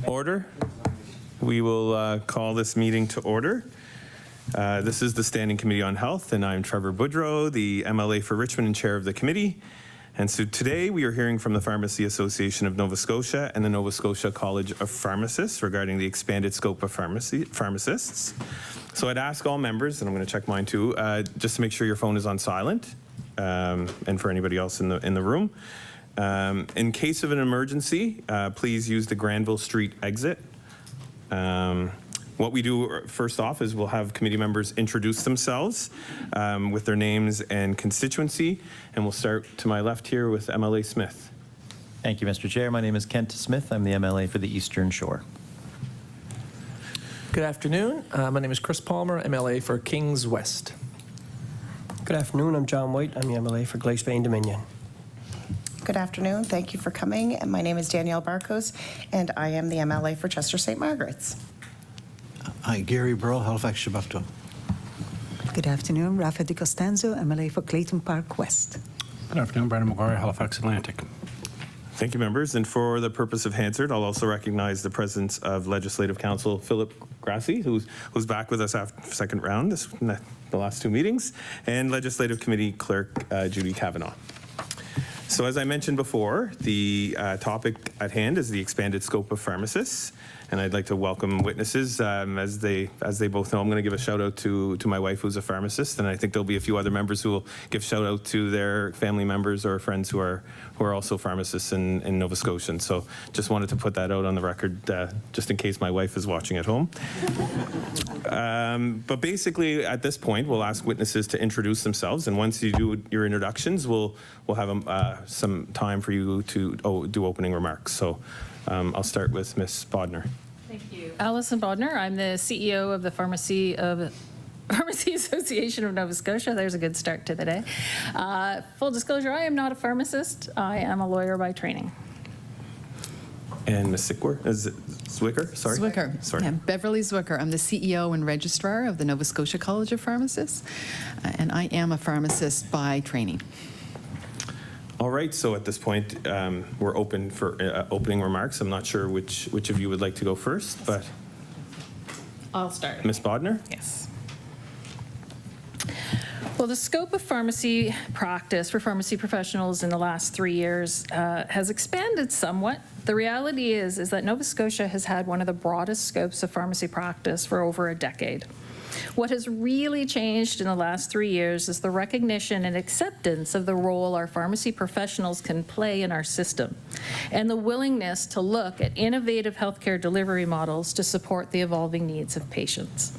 Order. We will call this meeting to order. This is the Standing Committee on Health, and I'm Trevor Boudreau, the MLA for Richmond and chair of the committee. And so today we are hearing from the Pharmacy Association of Nova Scotia and the Nova Scotia College of Pharmacists regarding the expanded scope of pharmacists. So I'd ask all members, and I'm going to check mine too, just to make sure your phone is on silent, and for anybody else in the room. In case of an emergency, please use the Granville Street exit. What we do first off is we'll have committee members introduce themselves with their names and constituency, and we'll start to my left here with MLA Smith. Thank you, Mr. Chair. My name is Kent Smith. I'm the MLA for the Eastern Shore. Good afternoon. My name is Chris Palmer, MLA for Kings West. Good afternoon. I'm John White. I'm the MLA for Glace Bay and Dominion. Good afternoon. Thank you for coming. And my name is Danielle Barcos, and I am the MLA for Chester St. Margaret's. Hi, Gary Burrell, Halifax, Shabakto. Good afternoon. Rafa Di Costanzo, MLA for Clayton Park West. Good afternoon. Brandon McGuire, Halifax Atlantic. Thank you, members. And for the purpose of Hansard, I'll also recognize the presence of Legislative Counsel Philip Grassi, who's back with us after the second round, the last two meetings, and Legislative Committee Clerk Judy Kavanaugh. So as I mentioned before, the topic at hand is the expanded scope of pharmacists, and I'd like to welcome witnesses. As they both know, I'm going to give a shout out to my wife, who's a pharmacist, and I think there'll be a few other members who will give shout out to their family members or friends who are also pharmacists in Nova Scotia. And so just wanted to put that out on the record, just in case my wife is watching at home. But basically, at this point, we'll ask witnesses to introduce themselves, and once you do your introductions, we'll have some time for you to do opening remarks. So I'll start with Ms. Bodnar. Thank you. Allison Bodnar. I'm the CEO of the Pharmacy Association of Nova Scotia. There's a good start to the day. Full disclosure, I am not a pharmacist. I am a lawyer by training. And Ms. Zwicker? Sorry. Zwicker. Sorry. Yeah, Beverley Zwicker. I'm the CEO and Registrar of the Nova Scotia College of Pharmacists, and I am a pharmacist by training. All right, so at this point, we're open for opening remarks. I'm not sure which of you would like to go first, but I'll start. Ms. Bodnar? Yes. Well, the scope of pharmacy practice for pharmacy professionals in the last 3 years has expanded somewhat. The reality is that Nova Scotia has had one of the broadest scopes of pharmacy practice for over a decade. What has really changed in the last 3 years is the recognition and acceptance of the role our pharmacy professionals can play in our system, and the willingness to look at innovative healthcare delivery models to support the evolving needs of patients.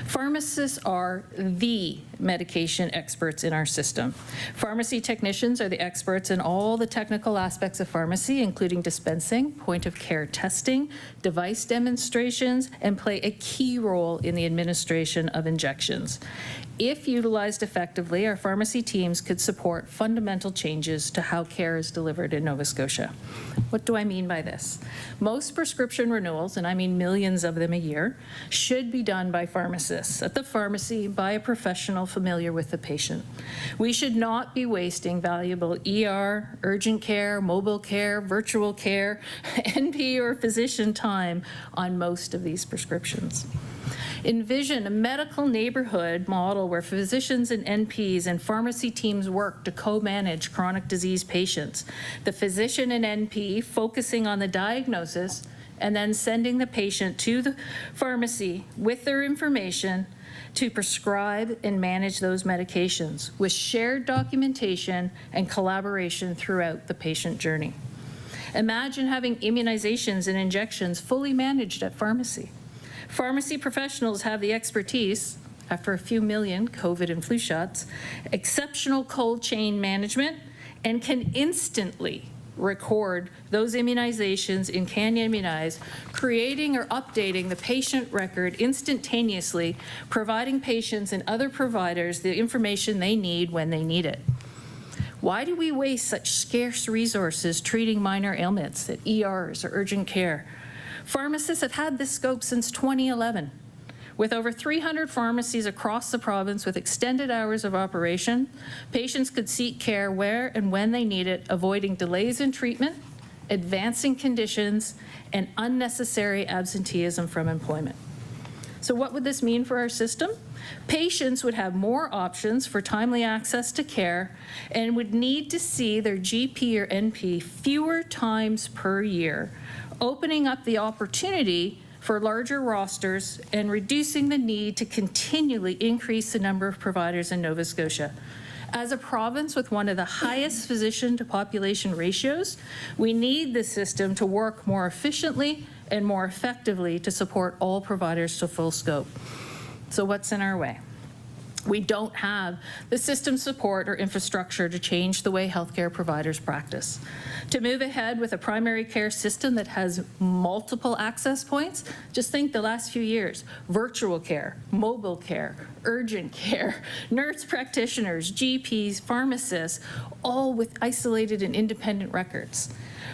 Pharmacists are the medication experts in our system. Pharmacy technicians are the experts in all the technical aspects of pharmacy, including dispensing, point-of-care testing, device demonstrations, and play a key role in the administration of injections. If utilized effectively, our pharmacy teams could support fundamental changes to how care is delivered in Nova Scotia. What do I mean by this? Most prescription renewals, and I mean millions of them a year, should be done by pharmacists at the pharmacy by a professional familiar with the patient. We should not be wasting valuable ER, urgent care, mobile care, virtual care, NP or physician time on most of these prescriptions. Envision a medical neighborhood model where physicians and NPs and pharmacy teams work to co-manage chronic disease patients. The physician and NP focusing on the diagnosis and then sending the patient to the pharmacy with their information to prescribe and manage those medications with shared documentation and collaboration throughout the patient journey. Imagine having immunizations and injections fully managed at pharmacy. Pharmacy professionals have the expertise, after a few million COVID and flu shots, exceptional cold chain management, and can instantly record those immunizations in Can Immunize, creating or updating the patient record instantaneously, providing patients and other providers the information they need when they need it. Why do we waste such scarce resources treating minor ailments at ERs or urgent care? Pharmacists have had this scope since 2011. With over 300 pharmacies across the province with extended hours of operation, patients could seek care where and when they need it, avoiding delays in treatment advancing conditions, and unnecessary absenteeism from employment. So what would this mean for our system? Patients would have more options for timely access to care and would need to see their GP or NP fewer times per year, opening up the opportunity for larger rosters and reducing the need to continually increase the number of providers in Nova Scotia. As a province with one of the highest physician to population ratios, we need the system to work more efficiently and more effectively to support all providers to full scope. So what's in our way? We don't have the system support or infrastructure to change the way healthcare providers practice. To move ahead with a primary care system that has multiple access points, just think the last few years, virtual care, mobile care, urgent care, nurse practitioners, GPs, pharmacists, all with isolated and independent records.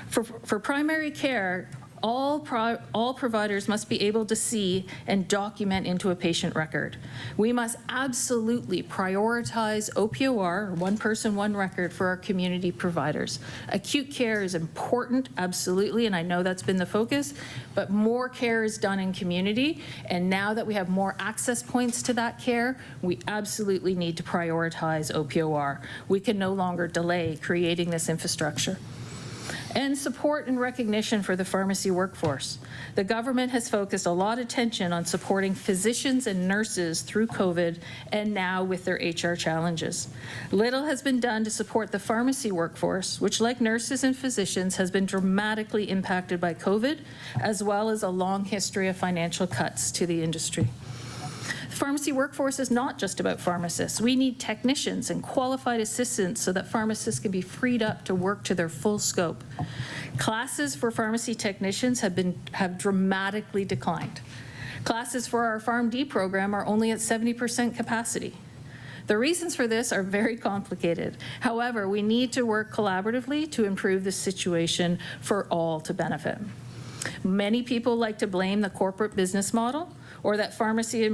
For primary care, all providers must be able to see and document into a patient record. We must absolutely prioritize OPOR, or one person, one record, for our community providers. Acute care is important, absolutely, and I know that's been the focus, but more care is done in community, and now that we have more access points to that care, we absolutely need to prioritize OPOR. We can no longer delay creating this infrastructure. And support and recognition for the pharmacy workforce. The government has focused a lot of attention on supporting physicians and nurses through COVID and now with their HR challenges. Little has been done to support the pharmacy workforce, which, like nurses and physicians, has been dramatically impacted by COVID, as well as a long history of financial cuts to the industry. Pharmacy workforce is not just about pharmacists. We need technicians and qualified assistants so that pharmacists can be freed up to work to their full scope. Classes for pharmacy technicians have dramatically declined. Classes for our PharmD program are only at 70% capacity. The reasons for this are very complicated. However, we need to work collaboratively to improve the situation for all to benefit. Many people like to blame the corporate business model, or that pharmacy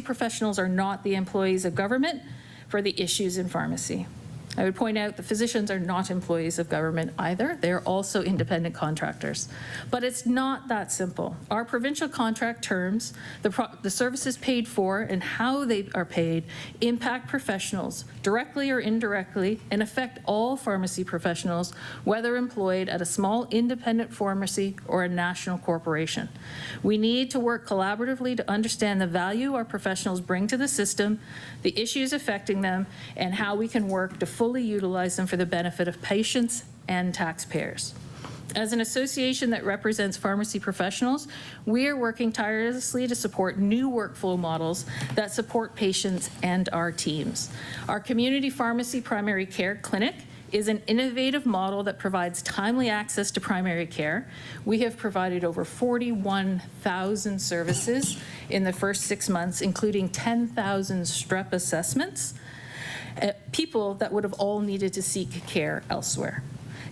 professionals are not the employees of government for the issues in pharmacy. I would point out the physicians are not employees of government either. They are also independent contractors. But it's not that simple. Our provincial contract terms, the services paid for and how they are paid impact professionals directly or indirectly and affect all pharmacy professionals, whether employed at a small independent pharmacy or a national corporation. We need to work collaboratively to understand the value our professionals bring to the system, the issues affecting them, and how we can work to fully utilize them for the benefit of patients and taxpayers. As an association that represents pharmacy professionals, we are working tirelessly to support new workflow models that support patients and our teams. Our community pharmacy primary care clinic is an innovative model that provides timely access to primary care. We have provided over 41,000 services in the first 6 months, including 10,000 strep assessments, people that would have all needed to seek care elsewhere.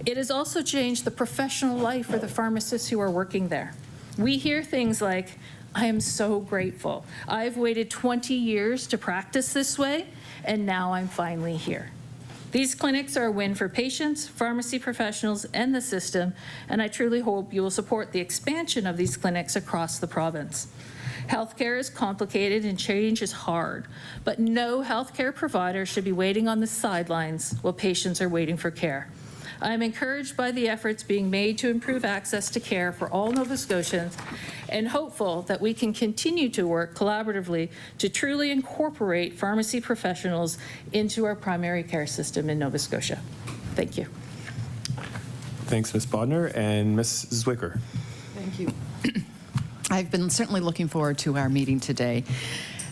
It has also changed the professional life for the pharmacists who are working there. We hear things like, I am so grateful. I've waited 20 years to practice this way, and now I'm finally here. These clinics are a win for patients, pharmacy professionals, and the system, and I truly hope you will support the expansion of these clinics across the province. Healthcare is complicated and change is hard, but no healthcare provider should be waiting on the sidelines while patients are waiting for care. I am encouraged by the efforts being made to improve access to care for all Nova Scotians and hopeful that we can continue to work collaboratively to truly incorporate pharmacy professionals into our primary care system in Nova Scotia. Thank you. Thanks, Ms. Bodnar. And Ms. Zwicker. Thank you. I've been certainly looking forward to our meeting today.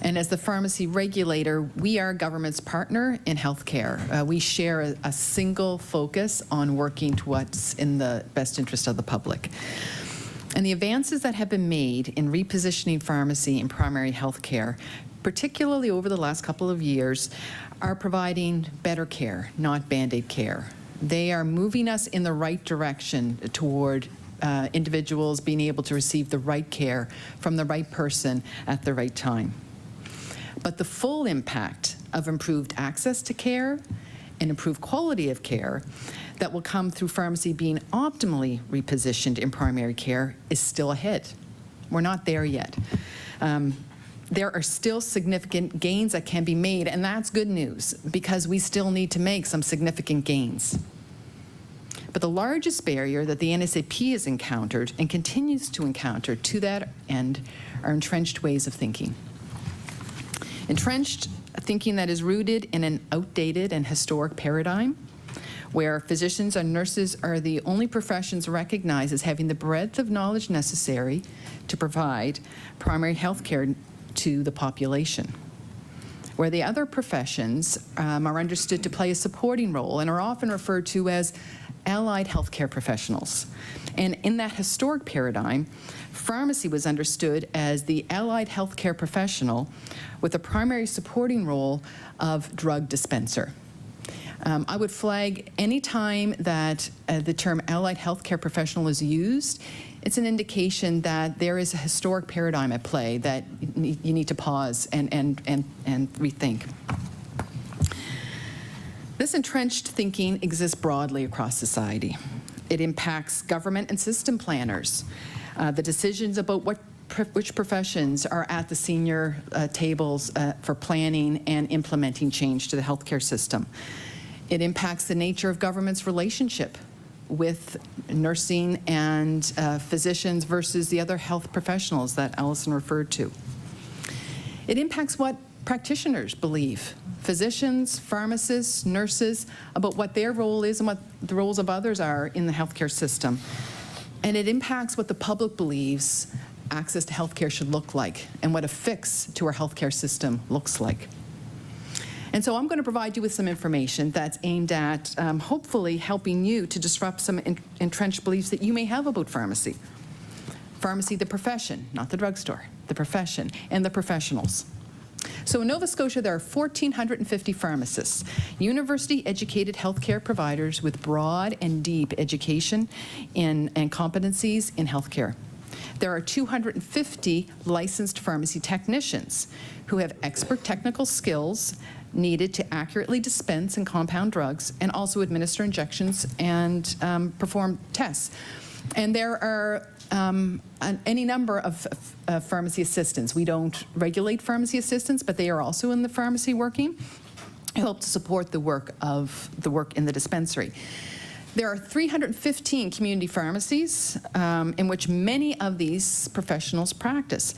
And as the pharmacy regulator, we are government's partner in healthcare. We share a single focus on working to what's in the best interest of the public. And the advances that have been made in repositioning pharmacy in primary healthcare, particularly over the last couple of years, are providing better care, not Band-Aid care. They are moving us in the right direction toward individuals being able to receive the right care from the right person at the right time. But the full impact of improved access to care and improved quality of care, that will come through pharmacy being optimally repositioned in primary care is still ahead. We're not there yet. There are still significant gains that can be made, and that's good news because we still need to make some significant gains. But the largest barrier that the NSAP has encountered and continues to encounter to that end are entrenched ways of thinking. Entrenched thinking that is rooted in an outdated and historic paradigm where physicians and nurses are the only professions recognized as having the breadth of knowledge necessary to provide primary health care to the population, where the other professions are understood to play a supporting role and are often referred to as allied healthcare professionals. And in that historic paradigm, pharmacy was understood as the allied healthcare professional with a primary supporting role of drug dispenser. I would flag any time that the term allied healthcare professional is used, it's an indication that there is a historic paradigm at play that you need to pause and rethink. This entrenched thinking exists broadly across society. It impacts government and system planners. The decisions about which professions are at the senior tables for planning and implementing change to the healthcare system. It impacts the nature of government's relationship with nursing and physicians versus the other health professionals that Allison referred to. It impacts what practitioners believe, physicians, pharmacists, nurses, about what their role is and what the roles of others are in the healthcare system. And it impacts what the public believes access to healthcare should look like and what a fix to our healthcare system looks like. And so I'm going to provide you with some information that's aimed at hopefully helping you to disrupt some entrenched beliefs that you may have about pharmacy. Pharmacy, the profession, not the drugstore, the profession and the professionals. So in Nova Scotia, there are 1,450 pharmacists, university-educated healthcare providers with broad and deep education and competencies in healthcare. There are 250 licensed pharmacy technicians who have expert technical skills needed to accurately dispense and compound drugs and also administer injections and perform tests. And there are any number of pharmacy assistants. We don't regulate pharmacy assistants, but they are also in the pharmacy working, who help to support the work in the dispensary. There are 315 community pharmacies in which many of these professionals practice.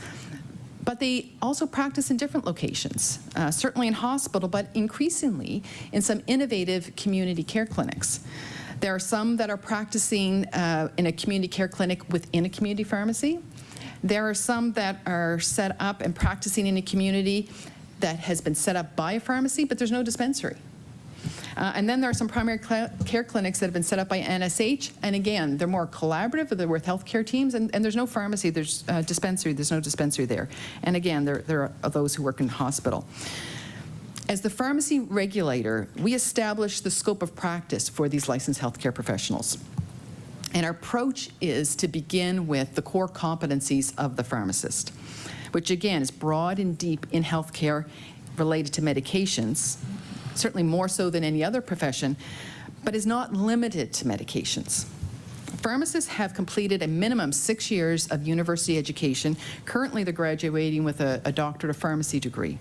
But they also practice in different locations, certainly in hospital, but increasingly in some innovative community care clinics. There are some that are practicing in a community care clinic within a community pharmacy. There are some that are set up and practicing in a community that has been set up by a pharmacy, but there's no dispensary. And then there are some primary care clinics that have been set up by NSH, and again, they're more collaborative, they're with healthcare teams, and there's no pharmacy, there's dispensary, there's no dispensary there. And again, there are those who work in hospital. As the pharmacy regulator, we establish the scope of practice for these licensed healthcare professionals. And our approach is to begin with the core competencies of the pharmacist, which again is broad and deep in healthcare related to medications, certainly more so than any other profession, but is not limited to medications. Pharmacists have completed a minimum 6 years of university education. Currently, they're graduating with a doctorate of pharmacy degree.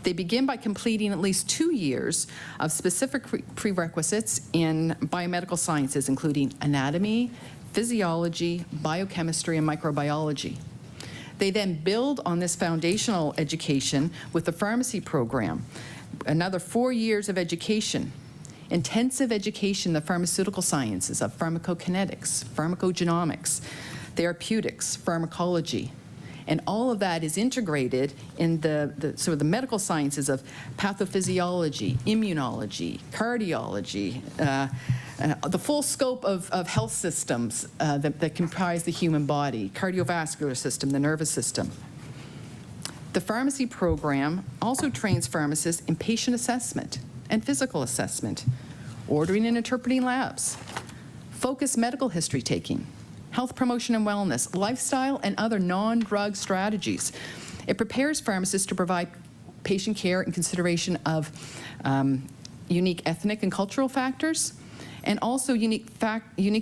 They begin by completing at least 2 years of specific prerequisites in biomedical sciences, including anatomy, physiology, biochemistry, and microbiology. They then build on this foundational education with the pharmacy program, another 4 years of education, intensive education in the pharmaceutical sciences of pharmacokinetics, pharmacogenomics, therapeutics, pharmacology. And all of that is integrated in the sort of the medical sciences of pathophysiology, immunology, cardiology, the full scope of health systems that comprise the human body, cardiovascular system, the nervous system. The pharmacy program also trains pharmacists in patient assessment and physical assessment, ordering and interpreting labs, focused medical history taking, health promotion and wellness, lifestyle, and other non-drug strategies. It prepares pharmacists to provide patient care in consideration of unique ethnic and cultural factors, and also unique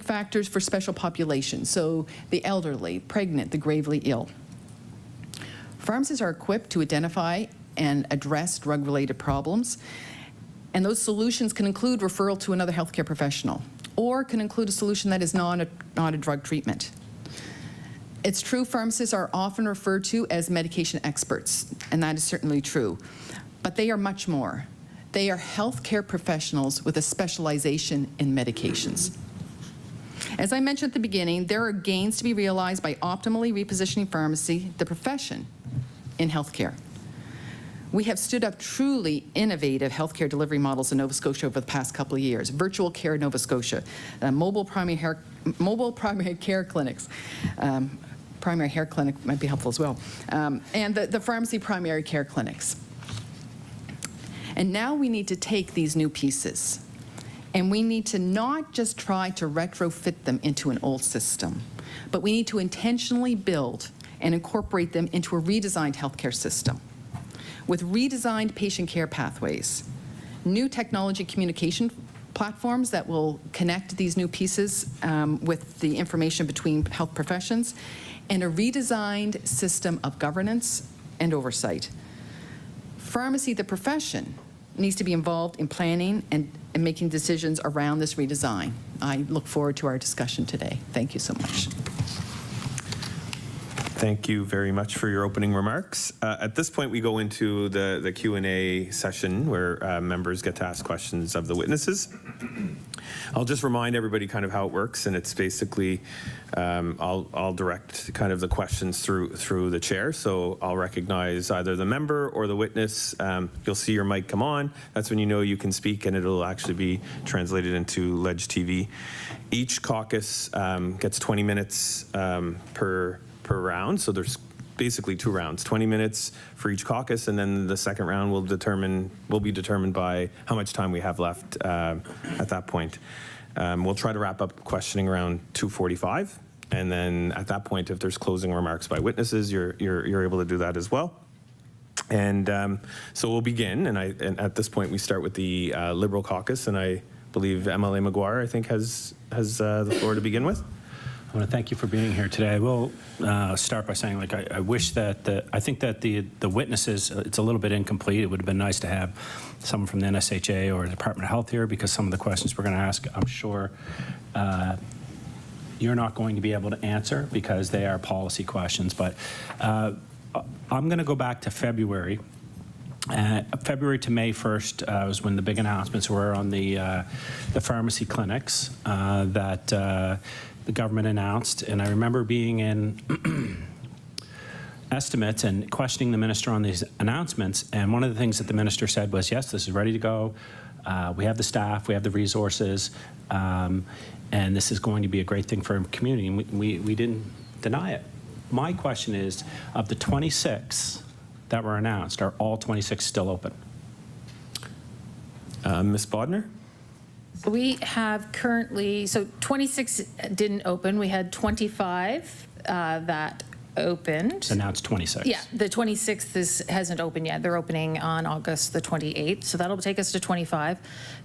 factors for special populations, so the elderly, pregnant, the gravely ill. Pharmacists are equipped to identify and address drug-related problems, and those solutions can include referral to another healthcare professional, or can include a solution that is not a drug treatment. It's true pharmacists are often referred to as medication experts, and that is certainly true, but they are much more. They are healthcare professionals with a specialization in medications. As I mentioned at the beginning, there are gains to be realized by optimally repositioning pharmacy, the profession, in healthcare. We have stood up truly innovative healthcare delivery models in Nova Scotia over the past couple of years. Virtual Care Nova Scotia, mobile primary care clinics. Primary hair clinic might be helpful as well. And the pharmacy primary care clinics. And now we need to take these new pieces, and we need to not just try to retrofit them into an old system, but we need to intentionally build and incorporate them into a redesigned healthcare system with redesigned patient care pathways, new technology communication platforms that will connect these new pieces with the information between health professions, and a redesigned system of governance and oversight. Pharmacy, the profession, needs to be involved in planning and making decisions around this redesign. I look forward to our discussion today. Thank you so much. Thank you very much for your opening remarks. At this point, we go into the Q&A session where members get to ask questions of the witnesses. I'll just remind everybody kind of how it works, and it's basically I'll direct kind of the questions through the chair. So I'll recognize either the member or the witness. You'll see your mic come on. That's when you know you can speak, and it'll actually be translated into Leg TV. Each caucus gets 20 minutes per round, so there's basically 2 rounds, 20 minutes for each caucus, and then the second round will be determined by how much time we have left at that point. We'll try to wrap up questioning around 2:45, and then at that point, if there's closing remarks by witnesses, you're able to do that as well. And so we'll begin, and at this point we start with the Liberal caucus, and I believe MLA Maguire, I think, has the floor to begin with. I want to thank you for being here today. I will start by saying, like, I wish that I think that the witnesses, it's a little bit incomplete. It would have been nice to have someone from the NSHA or the Department of Health here, because some of the questions we're going to ask, I'm sure you're not going to be able to answer because they are policy questions. But I'm going to go back to February. February to May 1st was when the big announcements were on the pharmacy clinics that the government announced, and I remember being in estimates and questioning the minister on these announcements, and one of the things that the minister said was, yes, this is ready to go, we have the staff, we have the resources, and this is going to be a great thing for our community, and we didn't deny it. My question is, of the 26 that were announced, are all 26 still open? Ms. Bodnar? We have currently, so 26 didn't open. We had 25 that opened. Announced 26. Yeah, the 26th hasn't opened yet. They're opening on August the 28th, so that'll take us to 25.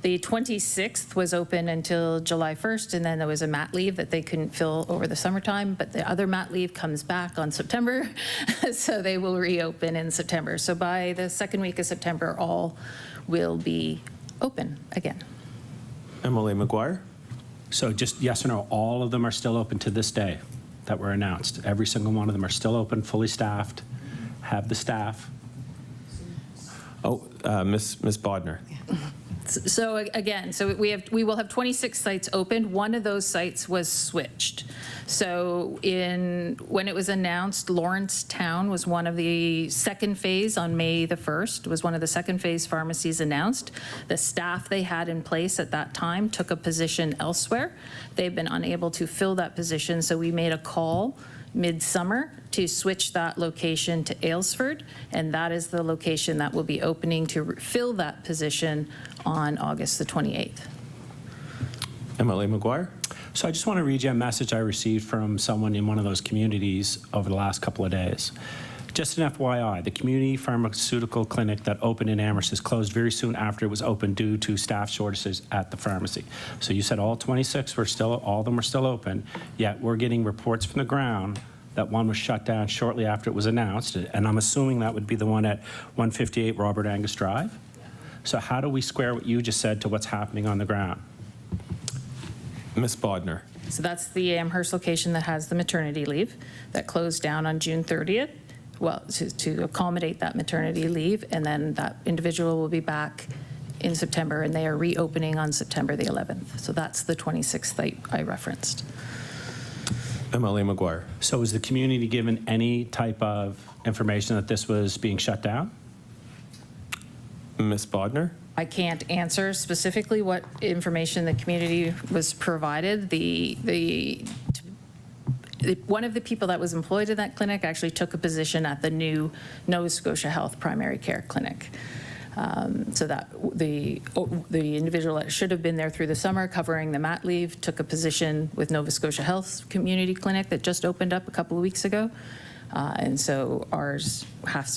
The 26th was open until July 1st, and then there was a mat leave that they couldn't fill over the summertime, but the other mat leave comes back on September, so they will reopen in September. So by the second week of September, all will be open again. MLA Maguire? So just yes or no, all of them are still open to this day that were announced. Every single one of them are still open, fully staffed, have the staff. Oh, Ms. Bodnar. So again, so we will have 26 sites opened. One of those sites was switched. So when it was announced, Lawrence Town was one of the second phase on May the 1st, was one of the second phase pharmacies announced. The staff they had in place at that time took a position elsewhere. They've been unable to fill that position, so we made a call midsummer to switch that location to Aylesford, and that is the location that will be opening to fill that position on August the 28th. MLA Maguire? So I just want to read you a message I received from someone in one of those communities over the last couple of days. Just an FYI, the community pharmaceutical clinic that opened in Amherst is closed very soon after it was opened due to staff shortages at the pharmacy. So you said all 26 were still, all of them were still open, yet we're getting reports from the ground that one was shut down shortly after it was announced, and I'm assuming that would be the one at 158 Robert Angus Drive. So how do we square what you just said to what's happening on the ground? Ms. Bodnar. So that's the Amherst location that has the maternity leave that closed down on June 30th. Well, to accommodate that maternity leave, and then that individual will be back in September, and they are reopening on September the 11th. So that's the 26th I referenced. MLA Maguire. So was the community given any type of information that this was being shut down? Ms. Bodnar. I can't answer specifically what information the community was provided. One of the people that was employed in that clinic actually took a position at the new Nova Scotia Health Primary Care Clinic. So that the individual that should have been there through the summer covering the mat leave took a position with Nova Scotia Health Community Clinic that just opened up a couple of weeks ago. And so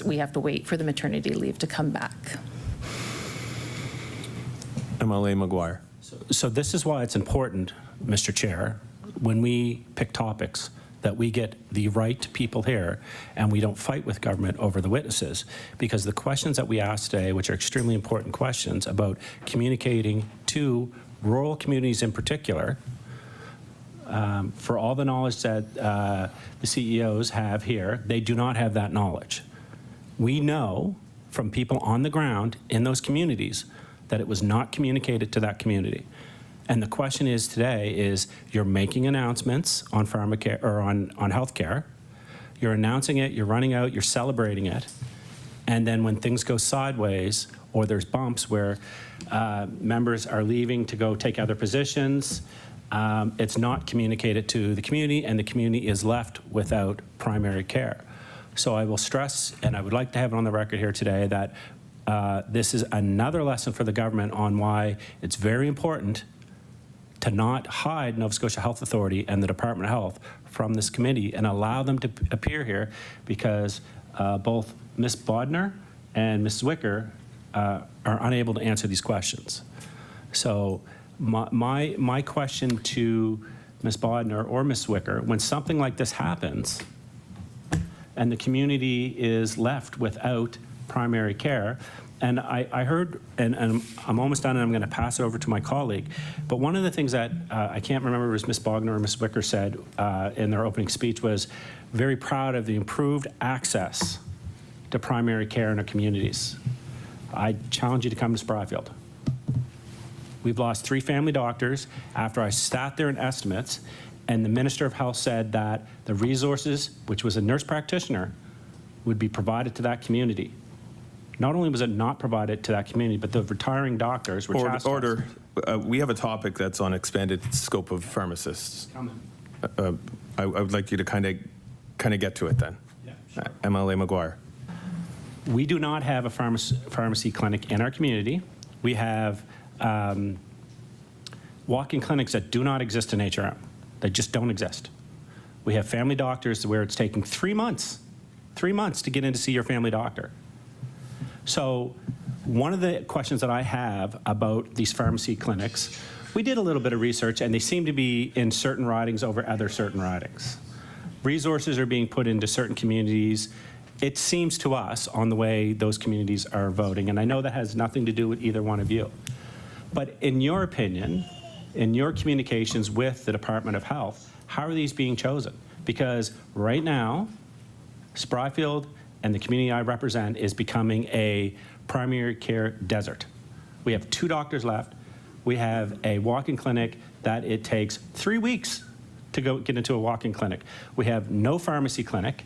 we have to wait for the maternity leave to come back. MLA Maguire. So this is why it's important, Mr. Chair, when we pick topics, that we get the right people here and we don't fight with government over the witnesses, because the questions that we asked today, which are extremely important questions about communicating to rural communities in particular, for all the knowledge that the CEOs have here, they do not have that knowledge. We know from people on the ground in those communities that it was not communicated to that community. And the question is today is, you're making announcements on pharmacare or on healthcare, you're announcing it, you're running out, you're celebrating it, and then when things go sideways or there's bumps where members are leaving to go take other positions, it's not communicated to the community, and the community is left without primary care. So I will stress, and I would like to have it on the record here today, that this is another lesson for the government on why it's very important to not hide Nova Scotia Health Authority and the Department of Health from this committee and allow them to appear here, because both Ms. Bodnar and Ms. Zwicker are unable to answer these questions. So my question to Ms. Bodnar or Ms. Zwicker, when something like this happens and the community is left without primary care, and I heard, and I'm almost done and I'm going to pass it over to my colleague, but one of the things that I can't remember was Ms. Bodnar or Ms. Zwicker said in their opening speech was very proud of the improved access to primary care in our communities. I challenge you to come to Spryfield. We've lost 3 family doctors after I sat there in estimates, and the Minister of Health said that the resources, which was a nurse practitioner, would be provided to that community. Not only was it not provided to that community, but the retiring doctors were chastised. Order. We have a topic that's on expanded scope of pharmacists. I would like you to kind of get to it then. Yeah, sure. MLA Maguire. We do not have a pharmacy clinic in our community. We have walk-in clinics that do not exist in HRM. They just don't exist. We have family doctors where it's taking 3 months to get in to see your family doctor. So one of the questions that I have about these pharmacy clinics, we did a little bit of research, and they seem to be in certain ridings over other certain ridings. Resources are being put into certain communities. It seems to us on the way those communities are voting, and I know that has nothing to do with either one of you. But in your opinion, in your communications with the Department of Health, how are these being chosen? Because right now, Spryfield and the community I represent is becoming a primary care desert. We have 2 doctors left. We have a walk-in clinic that it takes 3 weeks to go get into a walk-in clinic. We have no pharmacy clinic,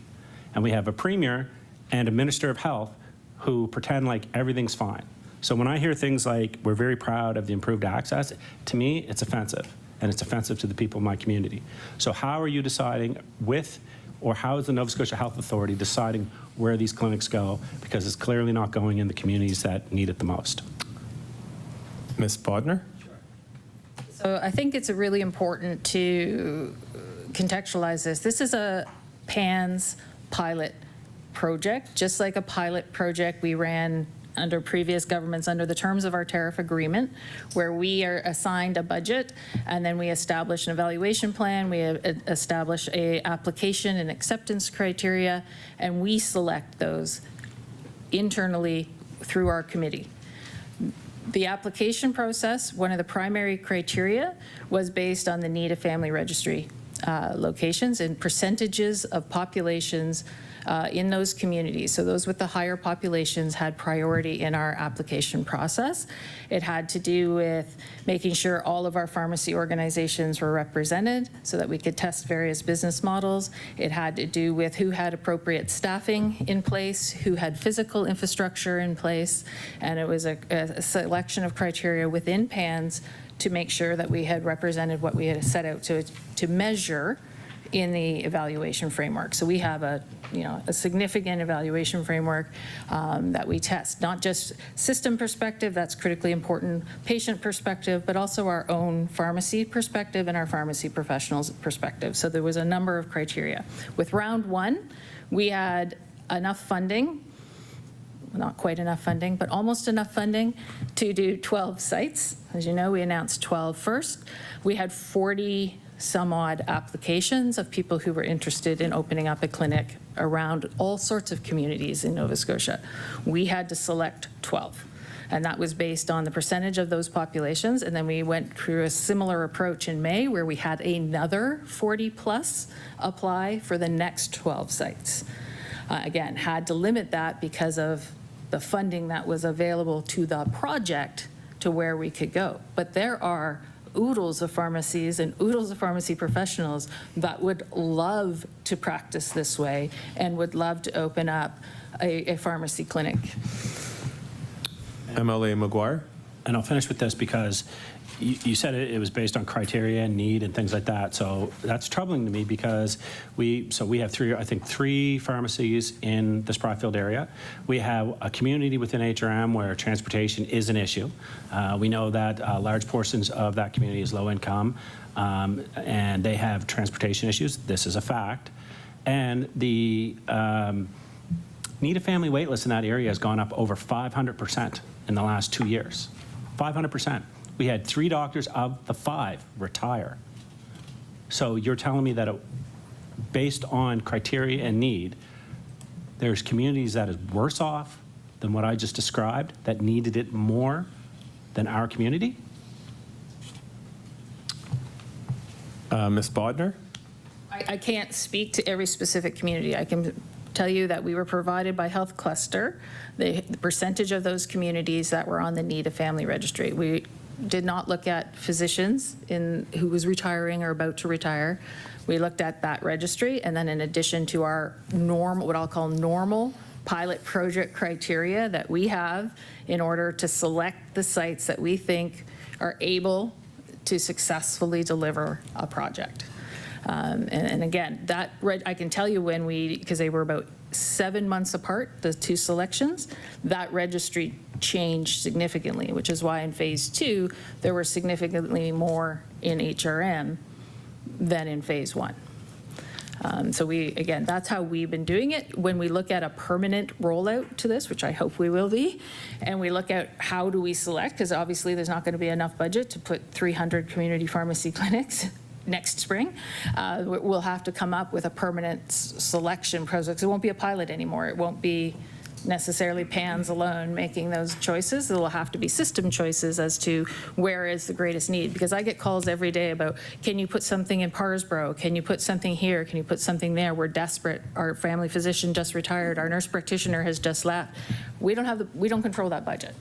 and we have a premier and a Minister of Health who pretend like everything's fine. So when I hear things like, we're very proud of the improved access, to me, it's offensive, and it's offensive to the people in my community. So how are you deciding or how is the Nova Scotia Health Authority deciding where these clinics go? Because it's clearly not going in the communities that need it the most. Ms. Bodnar? So I think it's really important to contextualize this. This is a PANS pilot project, just like a pilot project we ran under previous governments under the terms of our tariff agreement, where we are assigned a budget and then we establish an evaluation plan, we establish a application and acceptance criteria, and we select those internally through our committee. The application process, one of the primary criteria was based on the need of family registry locations and percentages of populations in those communities. So those with the higher populations had priority in our application process. It had to do with making sure all of our pharmacy organizations were represented so that we could test various business models. It had to do with who had appropriate staffing in place, who had physical infrastructure in place, and it was a selection of criteria within PANS to make sure that we had represented what we had set out to measure in the evaluation framework. So we have a significant evaluation framework that we test, not just system perspective, that's critically important, patient perspective, but also our own pharmacy perspective and our pharmacy professionals perspective. So there was a number of criteria. With round one, we had enough funding, not quite enough funding, but almost enough funding to do 12 sites. As you know, we announced 12 first. We had 40 some odd applications of people who were interested in opening up a clinic around all sorts of communities in Nova Scotia. We had to select 12, and that was based on the percentage of those populations. And then we went through a similar approach in May where we had another 40 plus apply for the next 12 sites. Again, had to limit that because of the funding that was available to the project to where we could go. But there are oodles of pharmacies and oodles of pharmacy professionals that would love to practice this way and would love to open up a pharmacy clinic. MLA Maguire. And I'll finish with this because you said it was based on criteria and need and things like that. So that's troubling to me because we have three pharmacies in the Sprotfield area. We have a community within HRM where transportation is an issue. We know that large portions of that community is low income and they have transportation issues. This is a fact. And the need a family wait list in that area has gone up over 500% in the last 2 years. 500%. We had 3 doctors of the 5 retire. So you're telling me that based on criteria and need, there's communities that is worse off than what I just described that needed it more than our community? Ms. Bodnar. I can't speak to every specific community. I can tell you that we were provided by Health Cluster the percentage of those communities that were on the need of family registry. We did not look at physicians who was retiring or about to retire. We looked at that registry, and then in addition to our normal, what I'll call normal pilot project criteria that we have in order to select the sites that we think are able to successfully deliver a project. And again, that I can tell you because they were about 7 months apart, the 2 selections, that registry changed significantly, which is why in phase 2, there were significantly more in HRM than in phase 1. So again, that's how we've been doing it. When we look at a permanent rollout to this, which I hope we will be, and we look at how do we select, because obviously there's not going to be enough budget to put 300 community pharmacy clinics next spring. We'll have to come up with a permanent selection process. It won't be a pilot anymore. It won't be necessarily PANS alone making those choices. There will have to be system choices as to where is the greatest need. Because I get calls every day about, can you put something in Parsboro? Can you put something here? Can you put something there? We're desperate. Our family physician just retired. Our nurse practitioner has just left. We don't control that budget.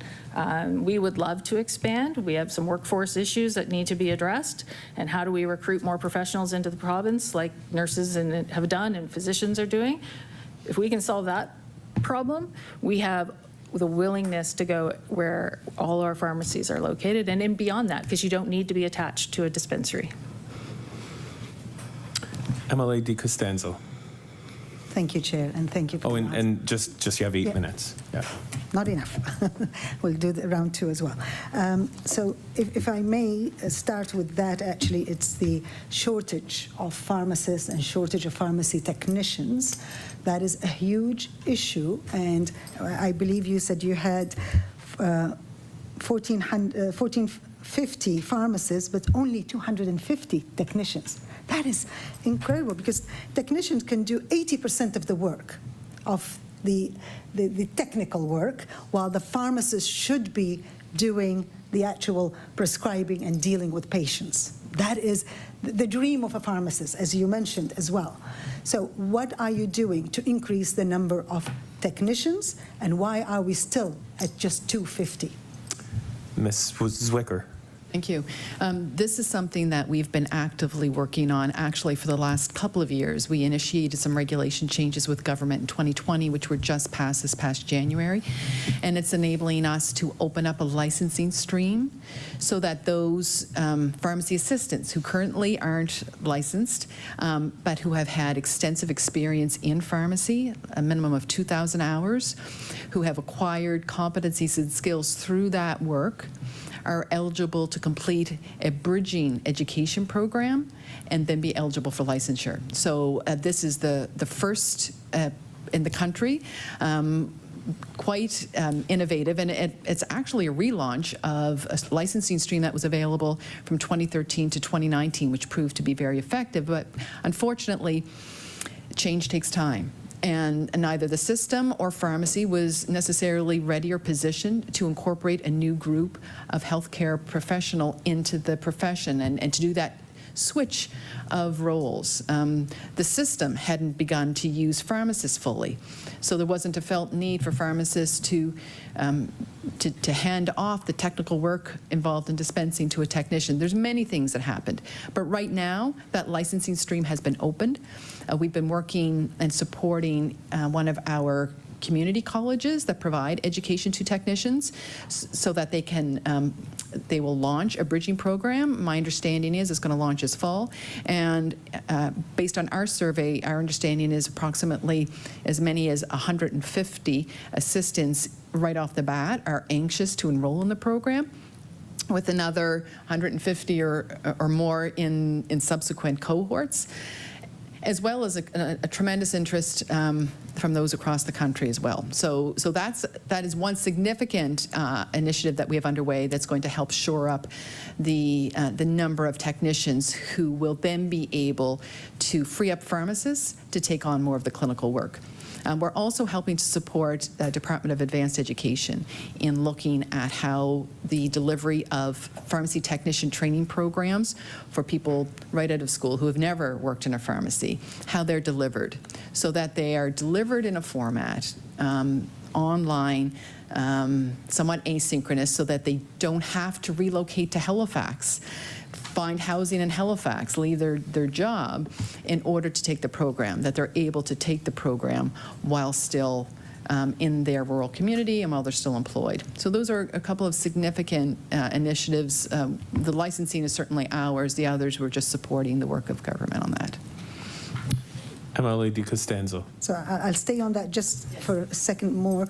We would love to expand. We have some workforce issues that need to be addressed. And how do we recruit more professionals into the province like nurses have done and physicians are doing? If we can solve that problem, we have the willingness to go where all our pharmacies are located and in beyond that, because you don't need to be attached to a dispensary. MLA Di Costanzo. Thank you, Chair, and thank you for Oh, the and just you have 8 Yeah. minutes. Yeah. Not enough. We'll do the round 2 as well. So if I may start with that, actually, it's the shortage of pharmacists and shortage of pharmacy technicians. That is a huge issue, and I believe you said you had 1,450 pharmacists, but only 250 technicians. That is incredible, because technicians can do 80% of the work, of the technical work, while the pharmacist should be doing the actual prescribing and dealing with patients. That is the dream of a pharmacist, as you mentioned as well. So what are you doing to increase the number of technicians, and why are we still at just 250? Ms. Zwicker. Thank you. This is something that we've been actively working on actually for the last couple of years. We initiated some regulation changes with government in 2020, which were just passed this past January, and it's enabling us to open up a licensing stream so that those pharmacy assistants who currently aren't licensed, but who have had extensive experience in pharmacy, a minimum of 2,000 hours, who have acquired competencies and skills through that work, are eligible to complete a bridging education program and then be eligible for licensure. So this is the first in the country, quite innovative, and it's actually a relaunch of a licensing stream that was available from 2013 to 2019, which proved to be very effective, but unfortunately, change takes time. And neither the system or pharmacy was necessarily ready or positioned to incorporate a new group of healthcare professional into the profession and to do that switch of roles. The system hadn't begun to use pharmacists fully, so there wasn't a felt need for pharmacists to hand off the technical work involved in dispensing to a technician. There's many things that happened, but right now that licensing stream has been opened. We've been working and supporting one of our community colleges that provide education to technicians so that they can they will launch a bridging program. My understanding is it's going to launch this fall, and based on our survey, our understanding is approximately as many as 150 assistants right off the bat are anxious to enroll in the program, with another 150 or more in subsequent cohorts, as well as a tremendous interest from those across the country as well. So that is one significant initiative that we have underway that's going to help shore up the number of technicians who will then be able to free up pharmacists to take on more of the clinical work. We're also helping to support the Department of Advanced Education in looking at how the delivery of pharmacy technician training programs for people right out of school who have never worked in a pharmacy, how they're delivered, so that they are delivered in a format online, somewhat asynchronous, so that they don't have to relocate to Halifax, find housing in Halifax, leave their job in order to take the program, that they're able to take the program while still in their rural community and while they're still employed. So those are a couple of significant initiatives. The licensing is certainly ours. The others, we're just supporting the work of government on that. MLA Di Costanzo. So I'll stay on that just for a second more.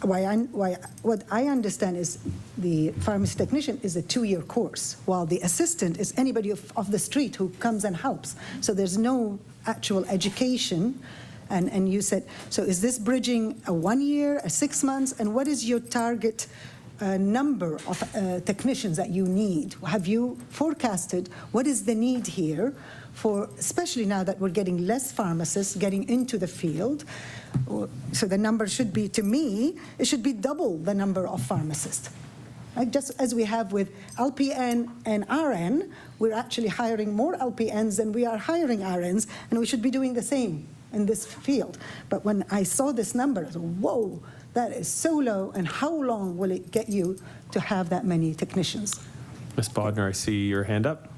What I understand is the pharmacy technician is a 2-year course, while the assistant is anybody off the street who comes and helps. So there's no actual education. And you said, so is this bridging a 1 year, a 6 months, and what is your target number of technicians that you need? Have you forecasted what is the need here for, especially now that we're getting less pharmacists getting into the field? So the number should be, to me, it should be double the number of pharmacists. Like just as we have with LPN and RN, we're actually hiring more LPNs than we are hiring RNs, and we should be doing the same in this field. But when I saw this number, I said, whoa, that is so low, and how long will it get you to have that many technicians? Ms. Bodnar, I see your hand up.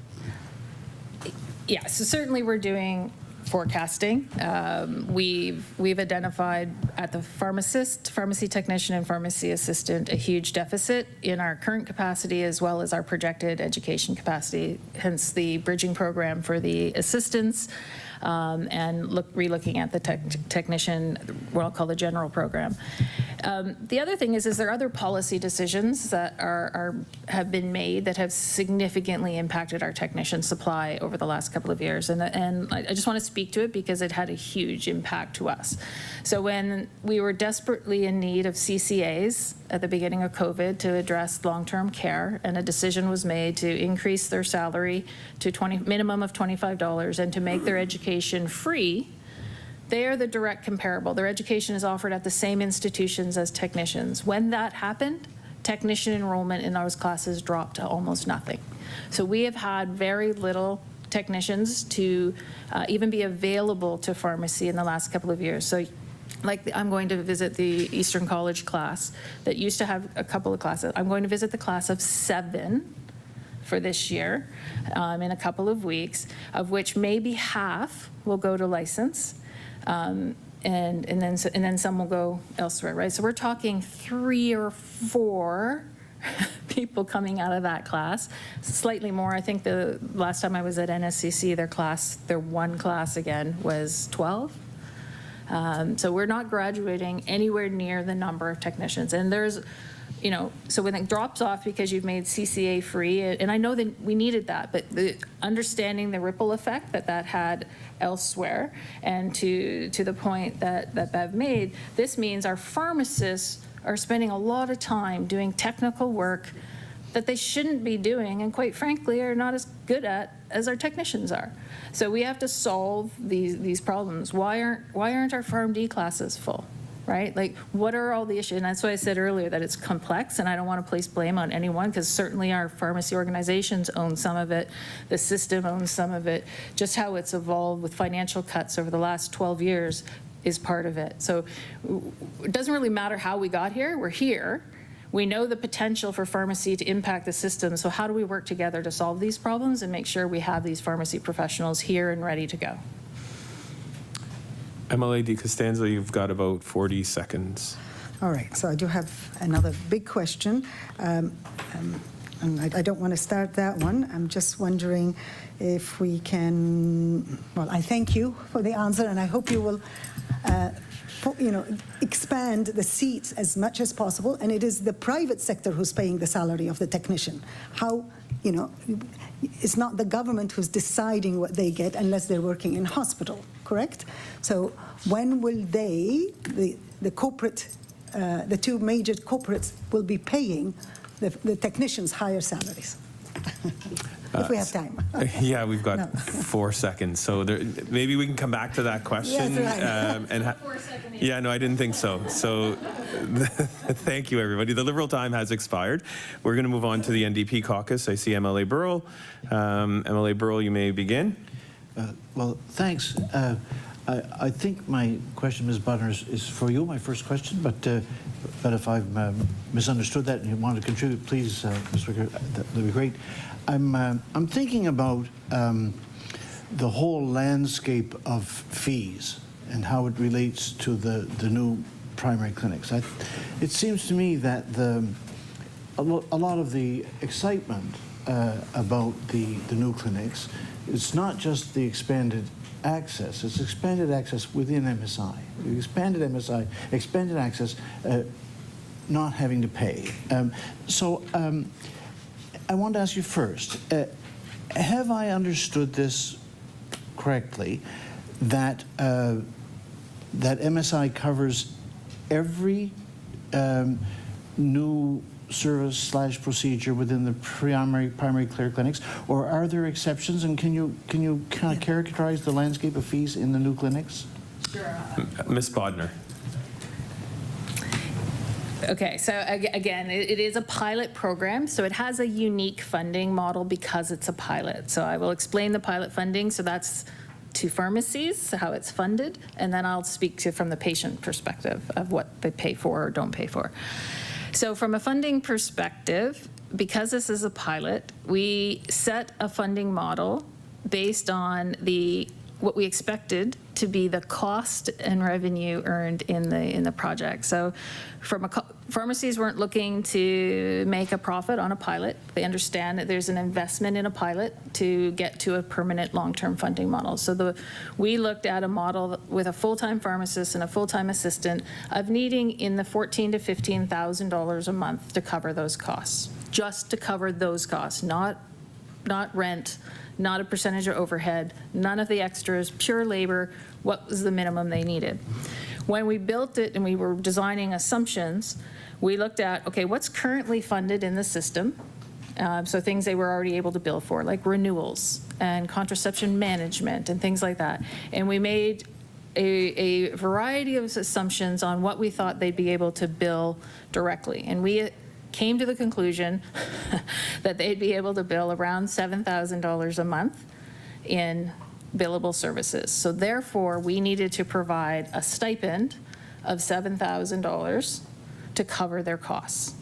Yeah, so certainly we're doing forecasting. We've identified at the pharmacist, pharmacy technician, and pharmacy assistant a huge deficit in our current capacity as well as our projected education capacity, hence the bridging program for the assistants. and relooking at the technician, what I'll call the general program. The other thing is there are other policy decisions that have been made that have significantly impacted our technician supply over the last couple of years, and I just want to speak to it because it had a huge impact to us. So when we were desperately in need of CCAs at the beginning of COVID to address long-term care, and a decision was made to increase their salary to minimum of $25 and to make their education free, they are the direct comparable. Their education is offered at the same institutions as technicians. When that happened, technician enrollment in those classes dropped to almost nothing. So we have had very little technicians to even be available to pharmacy in the last couple of years. So I'm going to visit the Eastern College class that used to have a couple of classes. I'm going to visit the class of 7 for this year in a couple of weeks, of which maybe half will go to license. And then some will go elsewhere, right? So we're talking 3 or 4 people coming out of that class, slightly more. I think the last time I was at NSCC, their one class again was 12. So we're not graduating anywhere near the number of technicians. And there's, so when it drops off because you've made CCA free, and I know that we needed that, but understanding the ripple effect that had elsewhere, and to the point that Bev made, this means our pharmacists are spending a lot of time doing technical work that they shouldn't be doing, and quite frankly are not as good at as our technicians are. So we have to solve these problems. Why aren't our PharmD classes full? Right? Like, what are all the issues? And that's why I said earlier that it's complex, and I don't want to place blame on anyone, because certainly our pharmacy organizations own some of it, the system owns some of it. Just how it's evolved with financial cuts over the last 12 years is part of it. So it doesn't really matter how we got here. We're here. We know the potential for pharmacy to impact the system. So how do we work together to solve these problems and make sure we have these pharmacy professionals here and ready to go? MLA Di Costanzo, you've got about 40 seconds. All right, so I do have another big question. And I don't want to start that one. I'm just wondering if we can, well, I thank you for the answer, and I hope you will expand the seats as much as possible. And it is the private sector who's paying the salary of the technician. How, it's not the government who's deciding what they get unless they're working in hospital, correct? So when will the corporate, the 2 major corporates will be paying the technicians higher salaries? If we have time. Yeah, we've got 4 seconds, so maybe we can come back to that question. Yes, right. 4 seconds. Yeah, no, I didn't think so. So thank you, everybody. The Liberal time has expired. We're going to move on to the NDP Caucus. I see MLA Burrell. MLA Burrell, you may begin. Well, thanks. I think my question, Ms. Bodnar, is for you, my first question, but if I've misunderstood that and you want to contribute, please, Ms. Zwicker, that would be great. I'm thinking about the whole landscape of fees and how it relates to the new primary clinics. It seems to me that a lot of the excitement about the new clinics, it's not just the expanded access, it's expanded access within MSI. Expanded access, not having to pay. I want to ask you first, have I understood this correctly, that MSI covers every new service/procedure within the primary care clinics, or are there exceptions? And can you kind of characterize the landscape of fees in the new clinics? Sure. Ms. Bodnar. Okay, so again, it is a pilot program, so it has a unique funding model because it's a pilot. So I will explain the pilot funding. So that's to pharmacies, how it's funded, and then I'll speak to from the patient perspective of what they pay for or don't pay for. So from a funding perspective, because this is a pilot, we set a funding model based on the what we expected to be the cost and revenue earned in the project. So pharmacies weren't looking to make a profit on a pilot. They understand that there's an investment in a pilot to get to a permanent long-term funding model. So we looked at a model with a full-time pharmacist and a full-time assistant of needing in the $14,000 to $15,000 a month to cover those costs, just to cover those costs, not rent, not a percentage of overhead, none of the extras, pure labor. What was the minimum they needed? When we built it and we were designing assumptions, we looked at, okay, what's currently funded in the system? So things they were already able to bill for, like renewals and contraception management and things like that. And we made a variety of assumptions on what we thought they'd be able to bill directly. And we came to the conclusion that they'd be able to bill around $7,000 a month in billable services. So therefore, we needed to provide a stipend of $7,000 to cover their costs.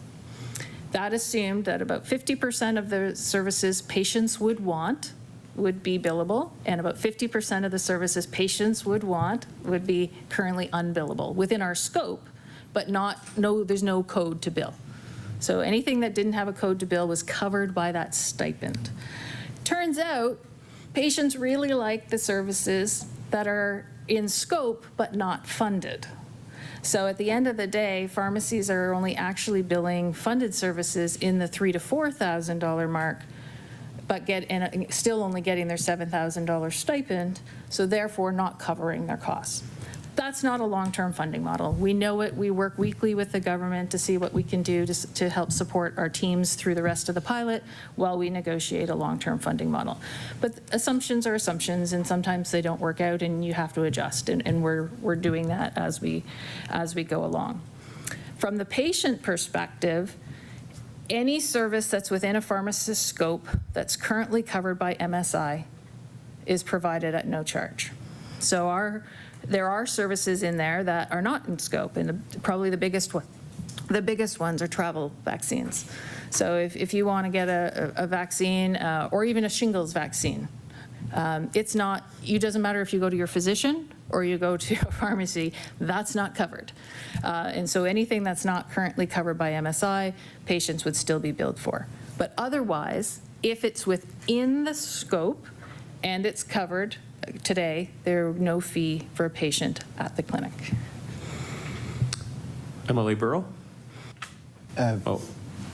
That assumed that about 50% of the services patients would want would be billable, and about 50% of the services patients would want would be currently unbillable within our scope, but there's no code to bill. So anything that didn't have a code to bill was covered by that stipend. Turns out patients really like the services that are in scope but not funded. So at the end of the day, pharmacies are only actually billing funded services in the $3,000 to $4,000 mark, but still only getting their $7,000 stipend, so therefore not covering their costs. That's not a long-term funding model. We know it. We work weekly with the government to see what we can do to help support our teams through the rest of the pilot while we negotiate a long-term funding model. But assumptions are assumptions, and sometimes they don't work out, and you have to adjust, and we're doing that as we go along. From the patient perspective, any service that's within a pharmacist's scope that's currently covered by MSI is provided at no charge. So there are services in there that are not in scope, and probably the biggest ones are travel vaccines. So if you want to get a vaccine or even a shingles vaccine, it doesn't matter if you go to your physician or you go to a pharmacy, that's not covered. And so anything that's not currently covered by MSI, patients would still be billed for. But otherwise, if it's within the scope and it's covered today, there's no fee for a patient at the clinic. MLA Burrow?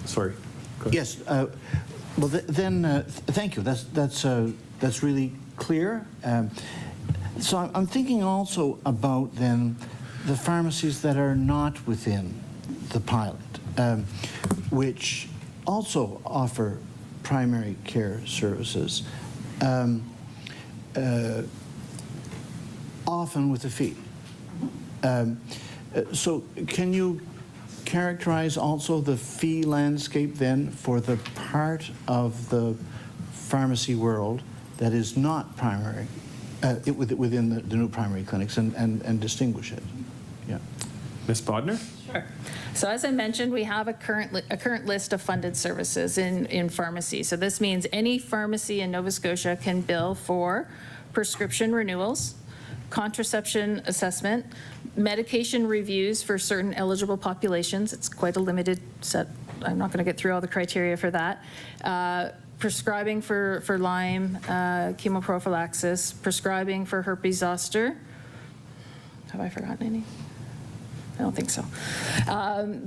Sorry. Go ahead. Yes. Thank you. That's really clear. So I'm thinking also about then the pharmacies that are not within the pilot, which also offer primary care services, often with a fee. So can you characterize also the fee landscape then for the part of the pharmacy world that is not primary, within the new primary clinics, and distinguish it? Yeah. Ms. Bodnar? Sure. So as I mentioned, we have a current list of funded services in pharmacy. So this means any pharmacy in Nova Scotia can bill for prescription renewals, contraception assessment, medication reviews for certain eligible populations. It's quite a limited set. I'm not going to get through all the criteria for that. Prescribing for Lyme, chemoprophylaxis, prescribing for herpes zoster. Have I forgotten any? I don't think so.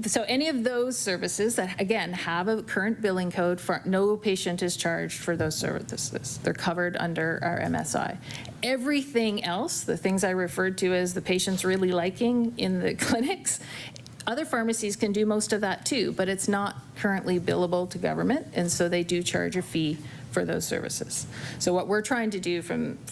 So any of those services that, again, have a current billing code, no patient is charged for those services. They're covered under our MSI. Everything else, the things I referred to as the patients really liking in the clinics, other pharmacies can do most of that too, but it's not currently billable to government, and so they do charge a fee for those services. So what we're trying to do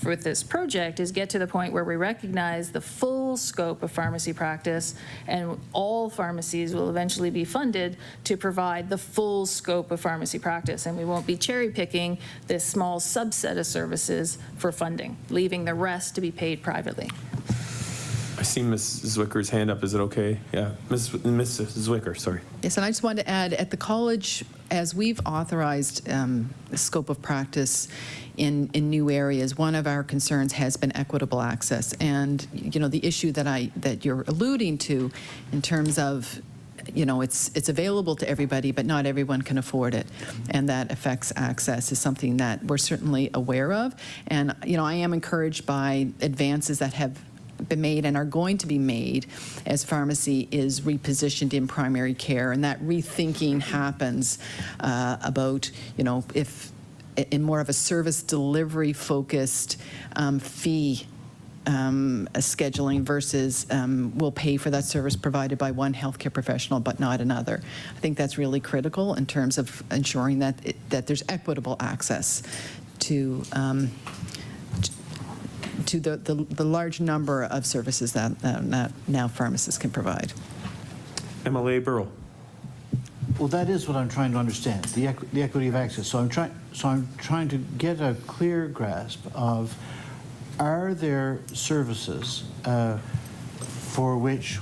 with this project is get to the point where we recognize the full scope of pharmacy practice, and all pharmacies will eventually be funded to provide the full scope of pharmacy practice, and we won't be cherry picking this small subset of services for funding, leaving the rest to be paid privately. I see Ms. Zwicker's hand up. Is it okay? Yeah, Ms. Zwicker, sorry. Yes, and I just wanted to add, at the college, as we've authorized the scope of practice in new areas, one of our concerns has been equitable access. And, you know, the issue that you're alluding to in terms of, you know, it's available to everybody, but not everyone can afford it. And that affects access is something that we're certainly aware of. And, you know, I am encouraged by advances that have been made and are going to be made as pharmacy is repositioned in primary care, and that rethinking happens about, you know, if in more of a service delivery focused fee scheduling versus we'll pay for that service provided by one healthcare professional but not another. I think that's really critical in terms of ensuring that that there's equitable access to the large number of services that now pharmacists can provide. MLA Burrow. Well, that is what I'm trying to understand, the equity of access. So I'm trying to get a clear grasp of, are there services for which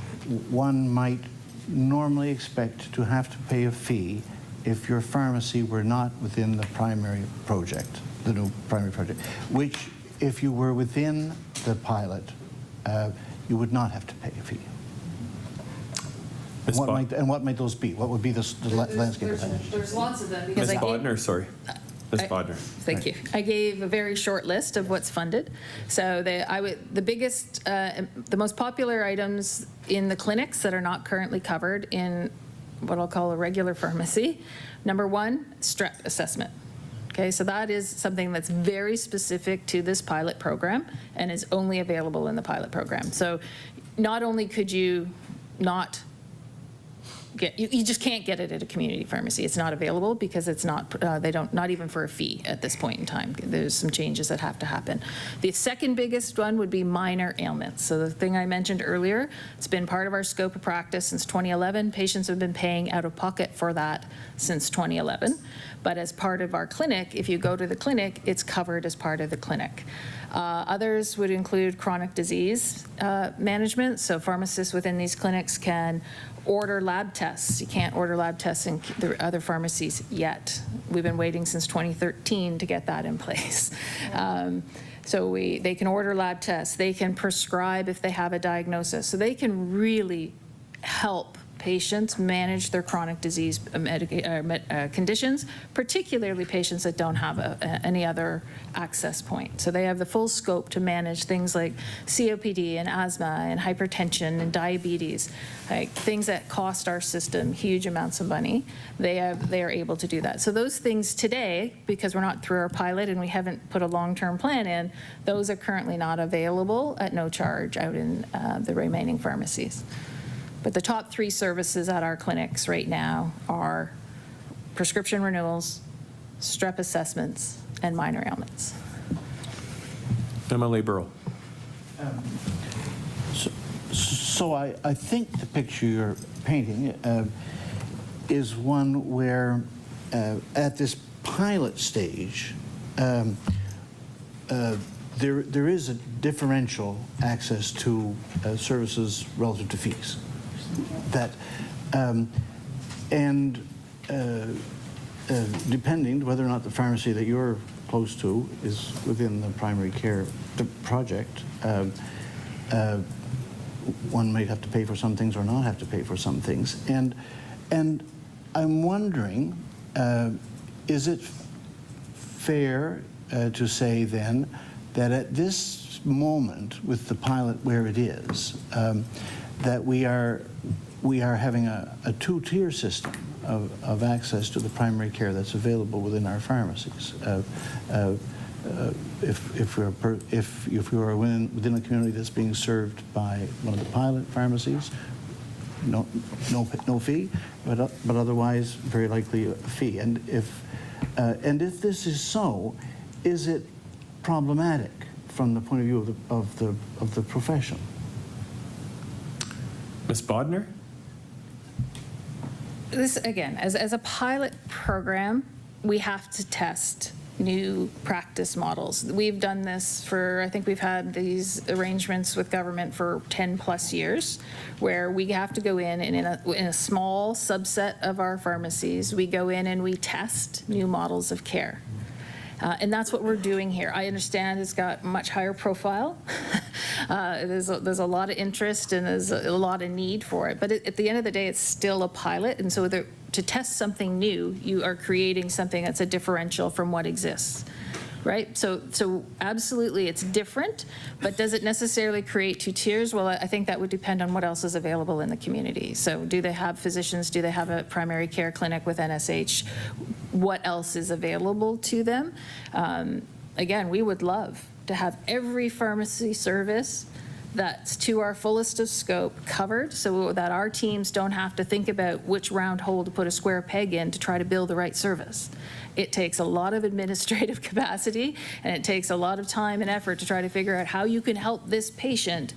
one might normally expect to have to pay a fee if your pharmacy were not within the primary project, the new primary project, which if you were within the pilot, you would not have to pay a fee? And what might those be? What would be the landscape of that? There's lots of them. Ms. Bodnar, sorry. Ms. Bodnar. Thank you. I gave a very short list of what's funded. So the biggest, the most popular items in the clinics that are not currently covered in what I'll call a regular pharmacy. Number one, strep assessment. Okay, so that is something that's very specific to this pilot program and is only available in the pilot program. So not only could you not get, you just can't get it at a community pharmacy. It's not available because it's not, not even for a fee at this point in time. There's some changes that have to happen. The second biggest one would be minor ailments. So the thing I mentioned earlier, it's been part of our scope of practice since 2011. Patients have been paying out of pocket for that since 2011. But as part of our clinic, if you go to the clinic, it's covered as part of the clinic. Others would include chronic disease management. So pharmacists within these clinics can order lab tests. You can't order lab tests in the other pharmacies yet. We've been waiting since 2013 to get that in place. So they can order lab tests. They can prescribe if they have a diagnosis. So they can really help patients manage their chronic disease conditions, particularly patients that don't have any other access point. So they have the full scope to manage things like COPD and asthma and hypertension and diabetes, like things that cost our system huge amounts of money. They are able to do that. So those things today, because we're not through our pilot and we haven't put a long-term plan in, those are currently not available at no charge out in the remaining pharmacies. But the top three services at our clinics right now are prescription renewals, strep assessments, and minor ailments. MLA Burrow. So I think the picture you're painting is one where at this pilot stage, there is a differential access to services relative to fees. That depending whether or not the pharmacy that you're close to is within the primary care project, one might have to pay for some things or not have to pay for some things. And I'm wondering, is it fair to say then that at this moment with the pilot where it is, that we are having a two-tier system of access to the primary care that's available within our pharmacies. If you are within a community that's being served by one of the pilot pharmacies, no fee, but otherwise very likely a fee. And if this is so, is it problematic from the point of view of the profession? Ms. Bodnar? This, again, as a pilot program, we have to test new practice models. We've done this for, I think we've had these arrangements with government for 10 plus years, where we have to go in and in a small subset of our pharmacies, we go in and we test new models of care. And that's what we're doing here. I understand it's got much higher profile. There's a lot of interest and there's a lot of need for it. But at the end of the day, it's still a pilot. And so to test something new, you are creating something that's a differential from what exists. Right? So absolutely it's different, but does it necessarily create two tiers? Well, I think that would depend on what else is available in the community. So do they have physicians? Do they have a primary care clinic with NSH? What else is available to them? Again, we would love to have every pharmacy service that's to our fullest of scope covered, so that our teams don't have to think about which round hole to put a square peg in to try to build the right service. It takes a lot of administrative capacity, and it takes a lot of time and effort to try to figure out how you can help this patient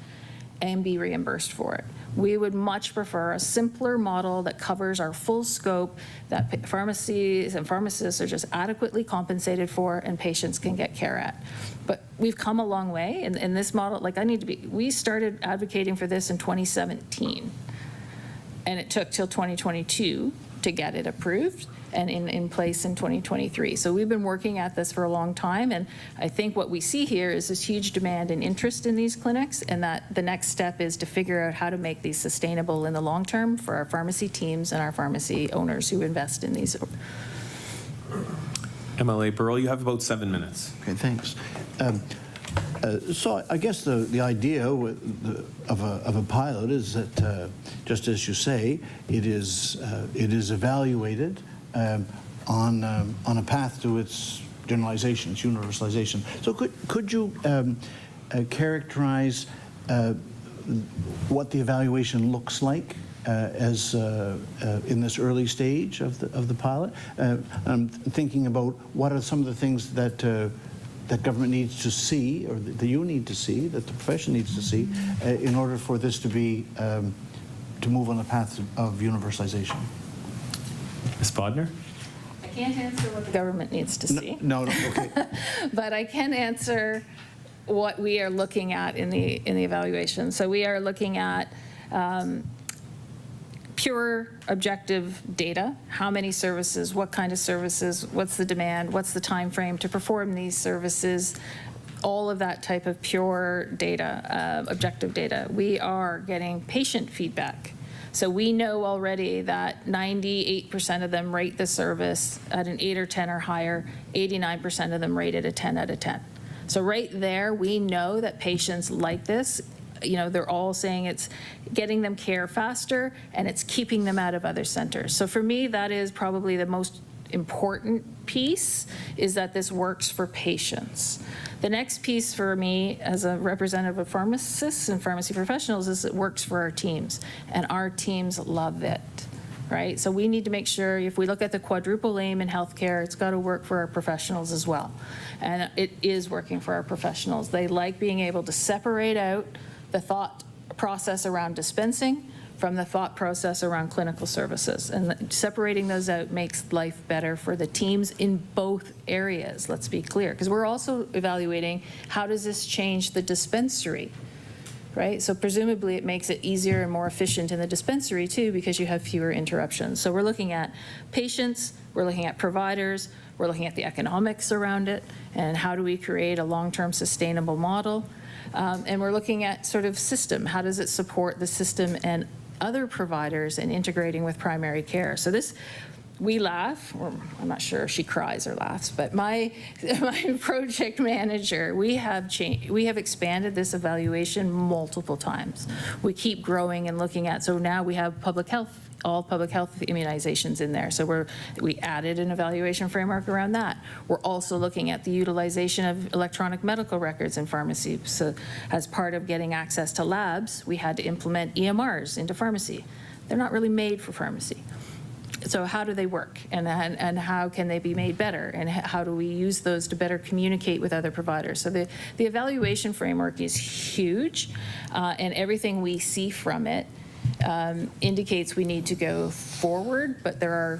and be reimbursed for it. We would much prefer a simpler model that covers our full scope, that pharmacies and pharmacists are just adequately compensated for and patients can get care at. But we've come a long way in this model. Like, we started advocating for this in 2017, and it took till 2022 to get it approved and in place in 2023. So we've been working at this for a long time, and I think what we see here is this huge demand and interest in these clinics, and that the next step is to figure out how to make these sustainable in the long term for our pharmacy teams and our pharmacy owners who invest in these. MLA Burrell, you have about 7 minutes. Okay, thanks. So I guess the idea of a pilot is that, just as you say, it is evaluated on a path to its generalization, its universalization. So could you characterize what the evaluation looks like as in this early stage of the pilot? I'm thinking about what are some of the things that that government needs to see, or that you need to see, that the profession needs to see, in order for this to be to move on the path of universalization. Ms. Bodnar? I can't answer what the government needs to see. No, okay. But I can answer what we are looking at in the evaluation. So we are looking at pure objective data. How many services, what kind of services, what's the demand, what's the time frame to perform these services, all of that type of pure data, objective data. We are getting patient feedback. So we know already that 98% of them rate the service at an 8 or 10 or higher, 89% of them rate it a 10 out of 10. So right there, we know that patients like this. You know, they're all saying it's getting them care faster and it's keeping them out of other centers. So for me, that is probably the most important piece, is that this works for patients. The next piece for me as a representative of pharmacists and pharmacy professionals is it works for our teams, and our teams love it, right? So we need to make sure, if we look at the quadruple aim in healthcare, it's got to work for our professionals as well. And it is working for our professionals. They like being able to separate out the thought process around dispensing from the thought process around clinical services. And separating those out makes life better for the teams in both areas, let's be clear. Because we're also evaluating, how does this change the dispensary, right? So presumably it makes it easier and more efficient in the dispensary too, because you have fewer interruptions. So we're looking at patients, we're looking at providers, we're looking at the economics around it, and how do we create a long-term sustainable model. And we're looking at sort of system. How does it support the system and other providers in integrating with primary care? So this, we laugh, or I'm not sure if she cries or laughs, but my project manager, we have expanded this evaluation multiple times. We keep growing and looking at, so now we have public health, all public health immunizations in there. So we added an evaluation framework around that. We're also looking at the utilization of electronic medical records in pharmacy. So as part of getting access to labs, we had to implement EMRs into pharmacy. They're not really made for pharmacy. So how do they work, and how can they be made better, and how do we use those to better communicate with other providers? So the evaluation framework is huge, and everything we see from it indicates we need to go forward, but there are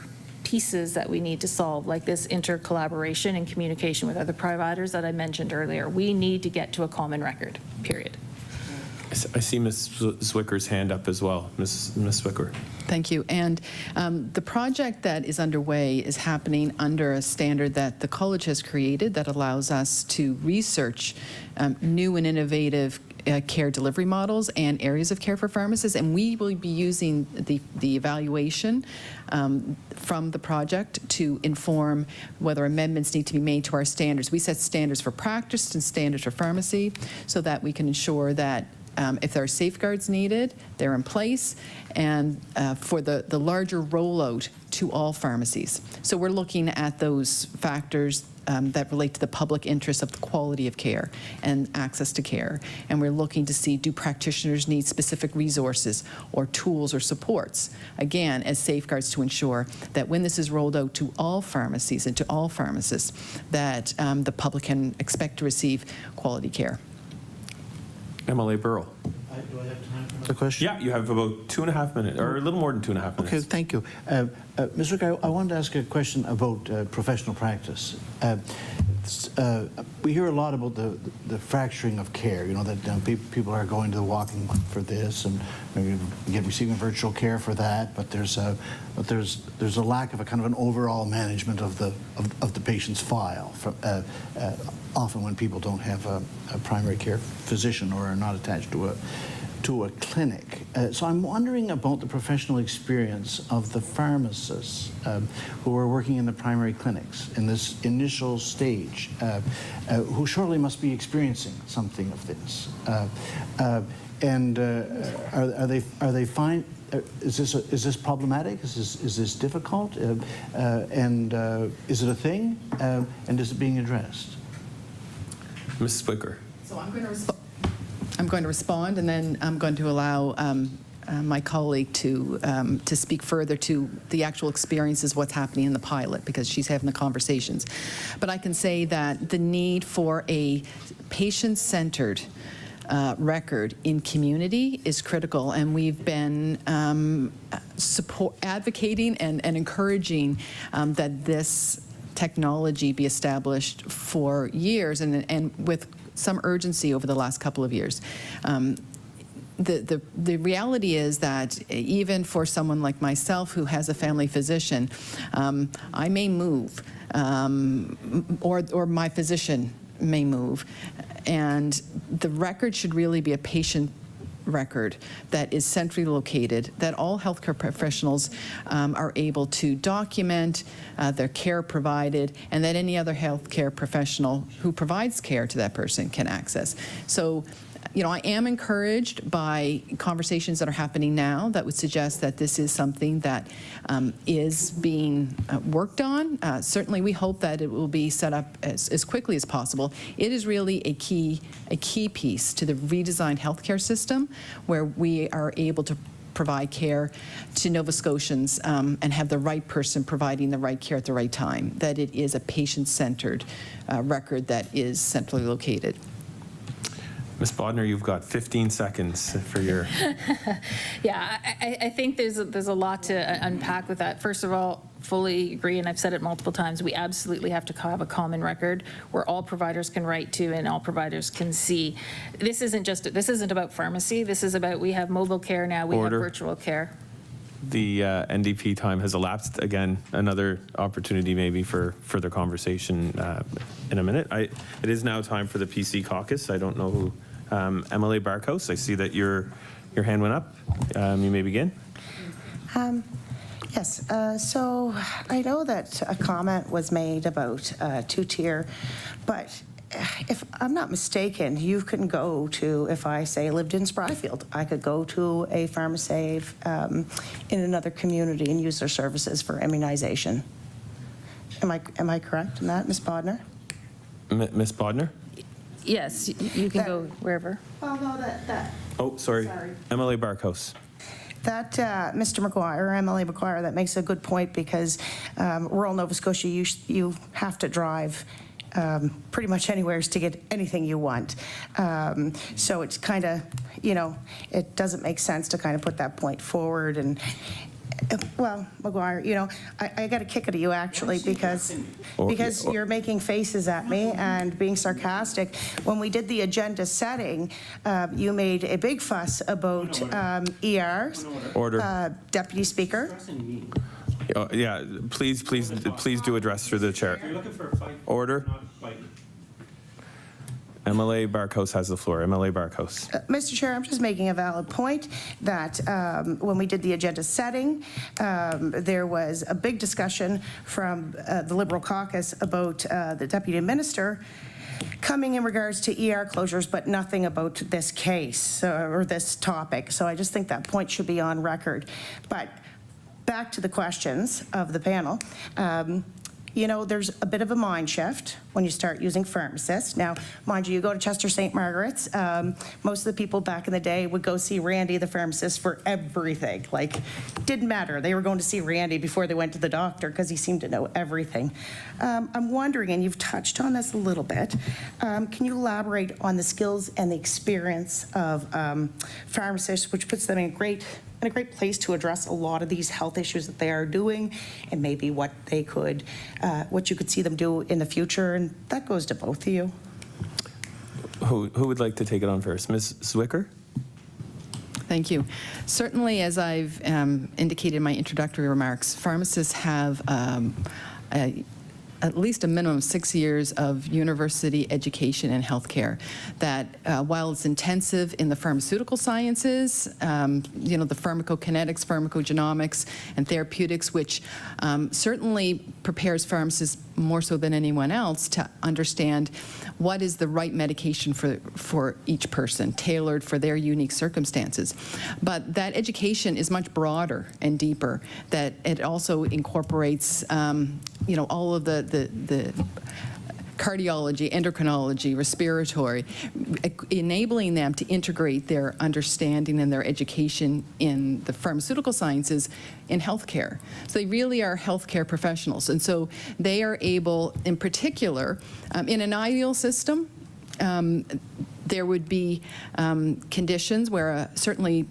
pieces that we need to solve, like this intercollaboration and communication with other providers that I mentioned earlier. We need to get to a common record, period. I see Ms. Zwicker's hand up as well. Ms. Zwicker. Thank you. And the project that is underway is happening under a standard that the college has created that allows us to research new and innovative care delivery models and areas of care for pharmacists, and we will be using the evaluation from the project to inform whether amendments need to be made to our standards. We set standards for practice and standards for pharmacy so that we can ensure that if there are safeguards needed, they're in place, and for the larger rollout to all pharmacies. So we're looking at those factors that relate to the public interest of the quality of care and access to care. And we're looking to see, do practitioners need specific resources or tools or supports, again, as safeguards to ensure that when this is rolled out to all pharmacies and to all pharmacists, that the public can expect to receive quality care. MLA Burrell. Do I have time for another question? Yeah, you have about 2.5 minutes, or a little more than 2.5 minutes. Okay, thank you. Ms. Rick, I wanted to ask a question about professional practice. We hear a lot about the fracturing of care, you know, that people are going to the walking for this and maybe receiving virtual care for that, but there's a lack of a kind of an overall management of the patient's file, often when people don't have a primary care physician or are not attached to a clinic. So I'm wondering about the professional experience of the pharmacists who are working in the primary clinics in this initial stage, who surely must be experiencing something of this. And are they fine? Is this problematic? Is this difficult? And is it a thing? And is it being addressed? Ms. Zwicker. So I'm going to respond, and then I'm going to allow my colleague to speak further to the actual experiences, what's happening in the pilot, because she's having the conversations. But I can say that the need for a patient-centered record in community is critical, and we've been advocating and encouraging that this technology be established for years, and with some urgency over the last couple of years. The reality is that even for someone like myself who has a family physician, I may move, or my physician may move, and the record should really be a patient record that is centrally located, that all healthcare professionals are able to document their care provided, and that any other healthcare professional who provides care to that person can access. So, you know, I am encouraged by conversations that are happening now that would suggest that this is something that is being worked on. Certainly, we hope that it will be set up as quickly as possible. It is really a key piece to the redesigned healthcare system, where we are able to provide care to Nova Scotians and have the right person providing the right care at the right time, that it is a patient-centered record that is centrally located. Ms. Bodnar, you've got 15 seconds for your... Yeah, I think there's a lot to unpack with that. First of all, fully agree, and I've said it multiple times, we absolutely have to have a common record where all providers can write to and all providers can see. This isn't about pharmacy. This is about, we have mobile care now, we have virtual care. The NDP time has elapsed. Again, another opportunity maybe for further conversation in a minute. It is now time for the PC Caucus. I don't know who... MLA Barkhouse, I see that your hand went up. You may begin. Yes, so I know that a comment was made about two-tier, but if I'm not mistaken, you can go to, if I say lived in Spryfield, I could go to a PharmaSave in another community and use their services for immunization. Am I correct in that, Ms. Bodnar? Ms. Bodnar? Yes, you can go wherever. Well, no, that. Oh, sorry. MLA Barkhouse. That Mr. McGuire, MLA McGuire, that makes a good point, because rural Nova Scotia, you have to drive pretty much anywhere to get anything you want. So it's kind of, you know, it doesn't make sense to kind of put that point forward. And Well, McGuire, you know, I got a kick out of you actually because you're making faces at me and being sarcastic. When we did the agenda setting, you made a big fuss about ERs. Order. Deputy Speaker. Yeah, please do address through the chair. Order. MLA Barkhouse has the floor. MLA Barkhouse. Mr. Chair, I'm just making a valid point that when we did the agenda setting, there was a big discussion from the Liberal caucus about the Deputy Minister coming in regards to ER closures, but nothing about this case or this topic. So I just think that point should be on record. But back to the questions of the panel. You know, there's a bit of a mind shift when you start using pharmacists. Now, mind you, you go to Chester St. Margaret's, most of the people back in the day would go see Randy, the pharmacist, for everything. Like, didn't matter. They were going to see Randy before they went to the doctor because he seemed to know everything. I'm wondering, and you've touched on this a little bit, can you elaborate on the skills and the experience of pharmacists, which puts them in a great place to address a lot of these health issues that they are doing, and maybe what they could, what you could see them do in the future, and that goes to both of you. Who would like to take it on first? Ms. Zwicker? Thank you. Certainly, as I've indicated in my introductory remarks, pharmacists have at least a minimum of 6 years of university education in healthcare. That while it's intensive in the pharmaceutical sciences, you know, the pharmacokinetics, pharmacogenomics, and therapeutics, which certainly prepares pharmacists more so than anyone else to understand what is the right medication for each person, tailored for their unique circumstances. But that education is much broader and deeper, that it also incorporates you know, all of the cardiology, endocrinology, respiratory, enabling them to integrate their understanding and their education in the pharmaceutical sciences in healthcare. So they really are healthcare professionals. And so they are able, in particular, in an ideal system, there would be conditions where certainly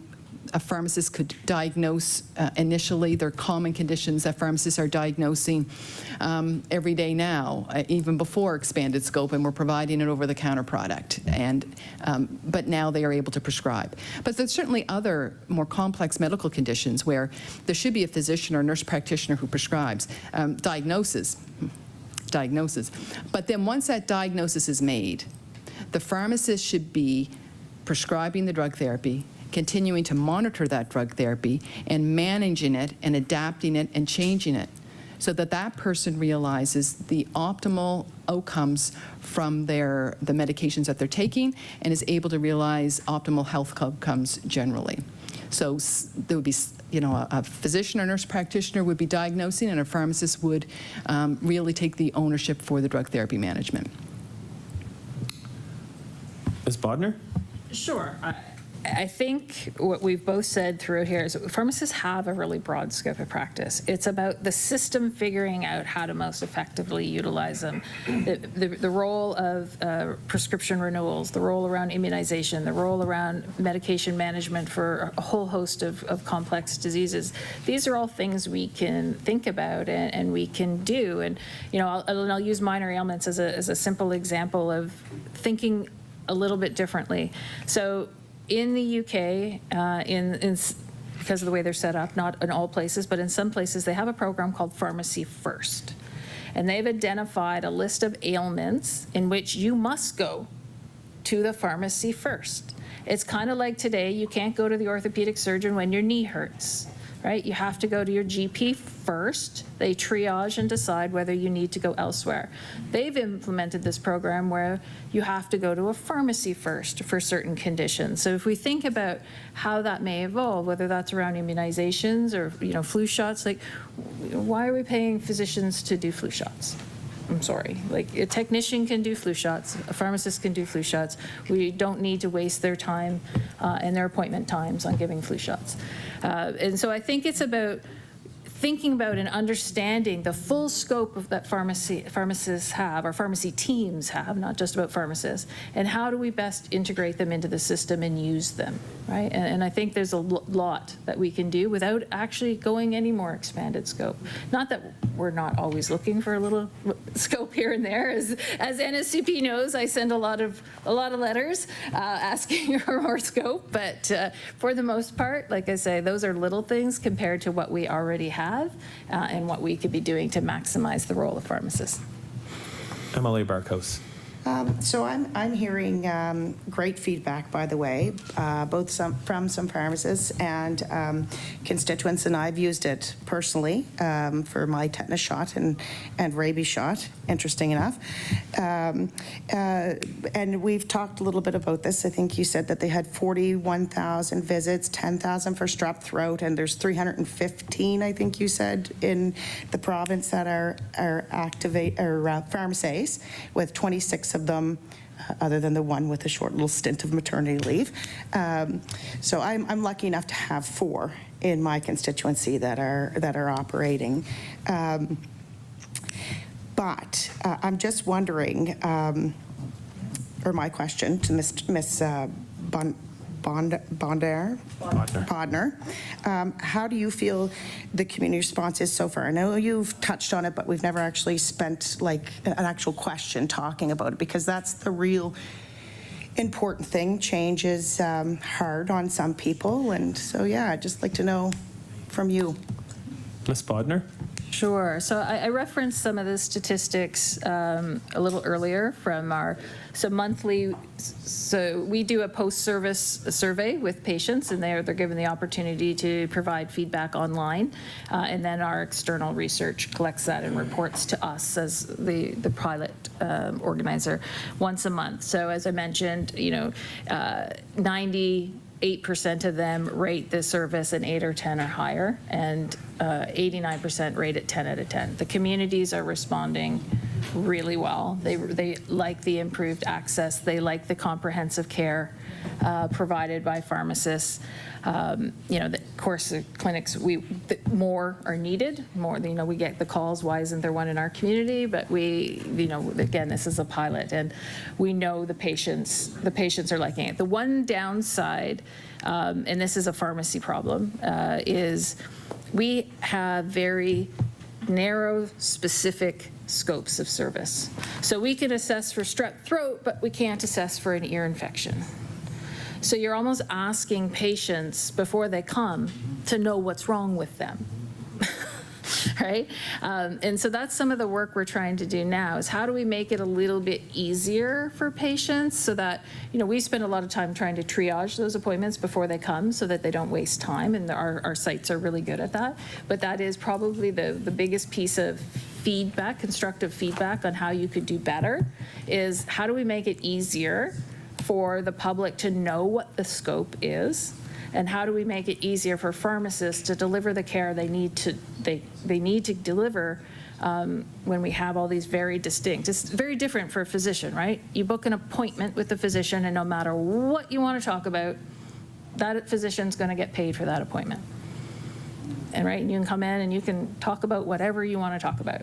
a pharmacist could diagnose initially. They're common conditions that pharmacists are diagnosing every day now, even before expanded scope, and we're providing an over-the-counter product. And but now they are able to prescribe. But there's certainly other more complex medical conditions where there should be a physician or nurse practitioner who prescribes. Diagnosis. But then once that diagnosis is made, the pharmacist should be prescribing the drug therapy, continuing to monitor that drug therapy, and managing it and adapting it and changing it so that that person realizes the optimal outcomes from the medications that they're taking and is able to realize optimal health outcomes generally. So there would be, you know, a physician or nurse practitioner would be diagnosing, and a pharmacist would really take the ownership for the drug therapy management. Ms. Bodnar? Sure. I think what we've both said throughout here is that pharmacists have a really broad scope of practice. It's about the system figuring out how to most effectively utilize them. The role of prescription renewals, the role around immunization, the role around medication management for a whole host of complex diseases. These are all things we can think about and we can do. And, you know, I'll use minor ailments as a simple example of thinking a little bit differently. So in the UK, because of the way they're set up, not in all places, but in some places, they have a program called Pharmacy First. And they've identified a list of ailments in which you must go to the pharmacy first. It's kind of like today, you can't go to the orthopedic surgeon when your knee hurts, right? You have to go to your GP first. They triage and decide whether you need to go elsewhere. They've implemented this program where you have to go to a pharmacy first for certain conditions. So if we think about how that may evolve, whether that's around immunizations or, you know, flu shots, like, why are we paying physicians to do flu shots? I'm sorry, like a technician can do flu shots, a pharmacist can do flu shots. We don't need to waste their time and their appointment times on giving flu shots. And so I think it's about thinking about and understanding the full scope of that pharmacists have, or pharmacy teams have, not just about pharmacists, and how do we best integrate them into the system and use them, right? And I think there's a lot that we can do without actually going any more expanded scope. Not that we're not always looking for a little scope here and there. As NSCP knows, I send a lot of letters asking for more scope, but for the most part, like I say, those are little things compared to what we already have and what we could be doing to maximize the role of pharmacists. MLA Barkhouse. So I'm hearing great feedback, by the way, both from some pharmacists and constituents, and I've used it personally for my tetanus shot and rabies shot, interesting enough. And we've talked a little bit about this. I think you said that they had 41,000 visits, 10,000 for strep throat, and there's 315, I think you said, in the province that are pharmacies, with 26 of them, other than the one with a short little stint of maternity leave. So I'm lucky enough to have 4 in my constituency that are operating. But I'm just wondering, or my question to Ms. Bodnar, how do you feel the community response is so far? I know you've touched on it, but we've never actually spent like an actual question talking about it, because that's the real important thing. Change is hard on some people, and so yeah, I'd just like to know from you. Ms. Bodnar. Sure. So I referenced some of the statistics a little earlier from our monthly. So we do a post-service survey with patients, and they're given the opportunity to provide feedback online, and then our external research collects that and reports to us as the pilot organizer once a month. So as I mentioned, 98% of them rate the service an 8 or 10 or higher, and 89% rate it 10 out of 10. The communities are responding really well. They like the improved access. They like the comprehensive care provided by pharmacists. Of course, the clinics, more are needed. More, we get the calls, why isn't there one in our community? But again, this is a pilot, and we know the patients are liking it. The one downside, and this is a pharmacy problem, is we have very narrow, specific scopes of service. So we can assess for strep throat, but we can't assess for an ear infection. So you're almost asking patients before they come to know what's wrong with them. Right? And so that's some of the work we're trying to do now, is how do we make it a little bit easier for patients so that, we spend a lot of time trying to triage those appointments before they come so that they don't waste time, and our sites are really good at that. But that is probably the biggest piece of feedback, constructive feedback on how you could do better, is how do we make it easier for the public to know what the scope is, and how do we make it easier for pharmacists to deliver the care they need to deliver when we have all these very distinct. It's very different for a physician, right? You book an appointment with the physician, and no matter what you want to talk about, that physician's going to get paid for that appointment. And right, you can come in and you can talk about whatever you want to talk about.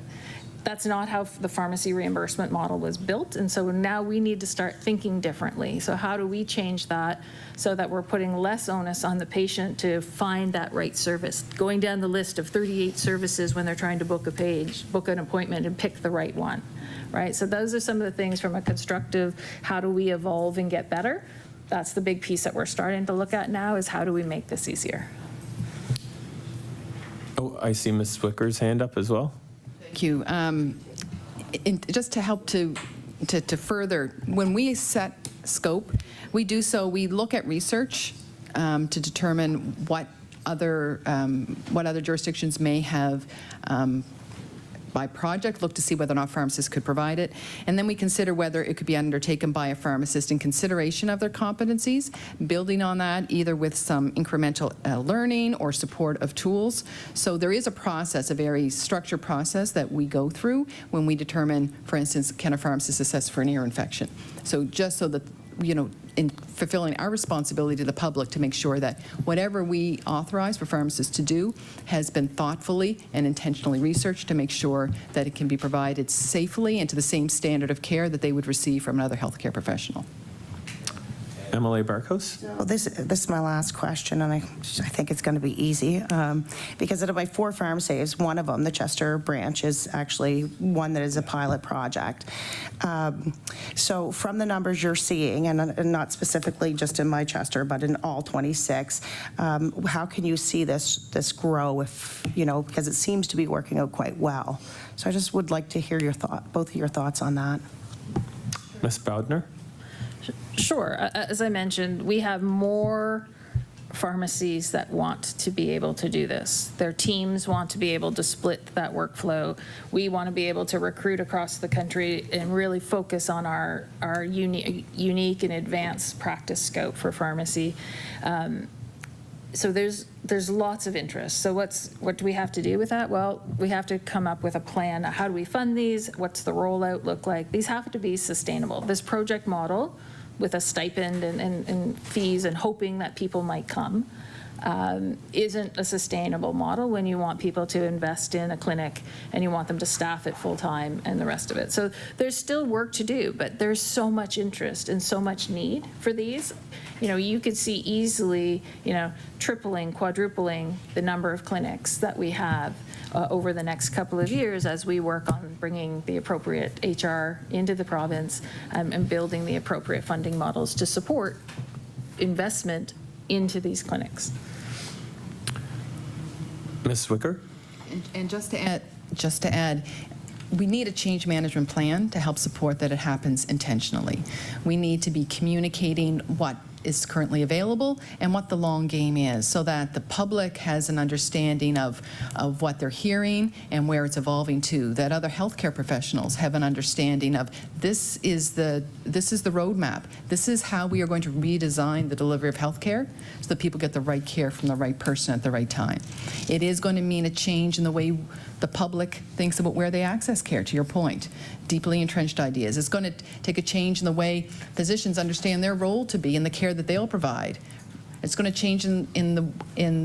That's not how the pharmacy reimbursement model was built, and so now we need to start thinking differently. So how do we change that so that we're putting less onus on the patient to find that right service, going down the list of 38 services when they're trying to book an appointment and pick the right one, right? So those are some of the things from a constructive, how do we evolve and get better? That's the big piece that we're starting to look at now, is how do we make this easier? Oh, I see Ms. Zwicker's hand up as well. Thank you. Just to help to further, when we set scope, we look at research to determine what other jurisdictions may have by project, look to see whether or not pharmacists could provide it, and then we consider whether it could be undertaken by a pharmacist in consideration of their competencies, building on that either with some incremental learning or support of tools. So there is a process, a very structured process that we go through when we determine, for instance, can a pharmacist assess for an ear infection. So just so that in fulfilling our responsibility to the public to make sure that whatever we authorize for pharmacists to do has been thoughtfully and intentionally researched to make sure that it can be provided safely and to the same standard of care that they would receive from another healthcare professional. MLA Barkos? So this is my last question, and I think it's going to be easy. Because out of my 4 pharmacies, one of them, the Chester branch, is actually one that is a pilot project. So from the numbers you're seeing, and not specifically just in my Chester, but in all 26, how can you see this grow if, because it seems to be working out quite well. So I just would like to hear both of your thoughts on that. Ms. Bodnar? Sure. As I mentioned, we have more pharmacies that want to be able to do this. Their teams want to be able to split that workflow. We want to be able to recruit across the country and really focus on our unique and advanced practice scope for pharmacy. So there's lots of interest. So what do we have to do with that? Well, we have to come up with a plan. How do we fund these? What's the rollout look like? These have to be sustainable. This project model with a stipend and fees and hoping that people might come isn't a sustainable model when you want people to invest in a clinic and you want them to staff it full time and the rest of it. So there's still work to do, but there's so much interest and so much need for these. You could see easily, tripling, quadrupling the number of clinics that we have over the next couple of years as we work on bringing the appropriate HR into the province and building the appropriate funding models to support investment into these clinics. Ms. Zwicker? And just to add, we need a change management plan to help support that it happens intentionally. We need to be communicating what is currently available and what the long game is so that the public has an understanding of what they're hearing and where it's evolving to, that other healthcare professionals have an understanding of this is the roadmap. This is how we are going to redesign the delivery of healthcare so that people get the right care from the right person at the right time. It is going to mean a change in the way the public thinks about where they access care, to your point. Deeply entrenched ideas. It's going to take a change in the way physicians understand their role to be in the care that they'll provide. It's going to change in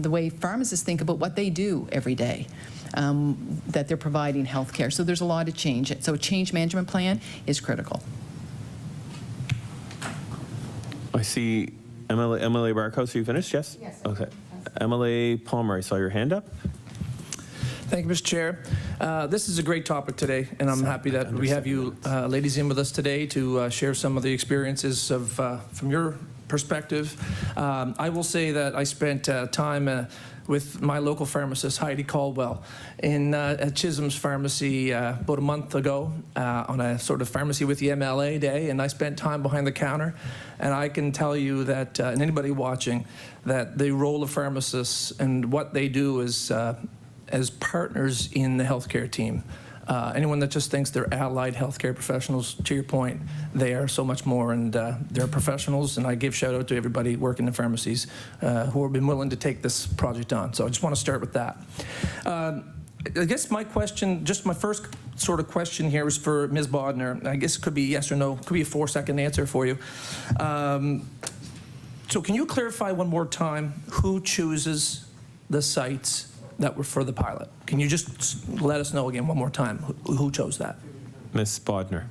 the way pharmacists think about what they do every day, that they're providing health care. So there's a lot of change. So a change management plan is critical. I see MLA Barkos, are you finished? Yes? Yes. Okay. MLA Palmer, I saw your hand up. Thank you, Mr. Chair. This is a great topic today, and I'm happy that we have you ladies in with us today to share some of the experiences from your perspective. I will say that I spent time with my local pharmacist, Heidi Caldwell, at Chisholm's Pharmacy about a month ago on a sort of pharmacy with the MLA day, and I spent time behind the counter. And I can tell you that, and anybody watching, that the role of pharmacists and what they do is as partners in the healthcare team. Anyone that just thinks they're allied healthcare professionals, to your point, they are so much more, and they're professionals, and I give shout out to everybody working in pharmacies who have been willing to take this project on. So I just want to start with that. I guess my question, just my first sort of question here was for Ms. Bodnar. I guess it could be yes or no, it could be a 4-second answer for you. So can you clarify one more time who chooses the sites that were for the pilot? Can you just let us know again one more time who chose that? Ms. Bodnar.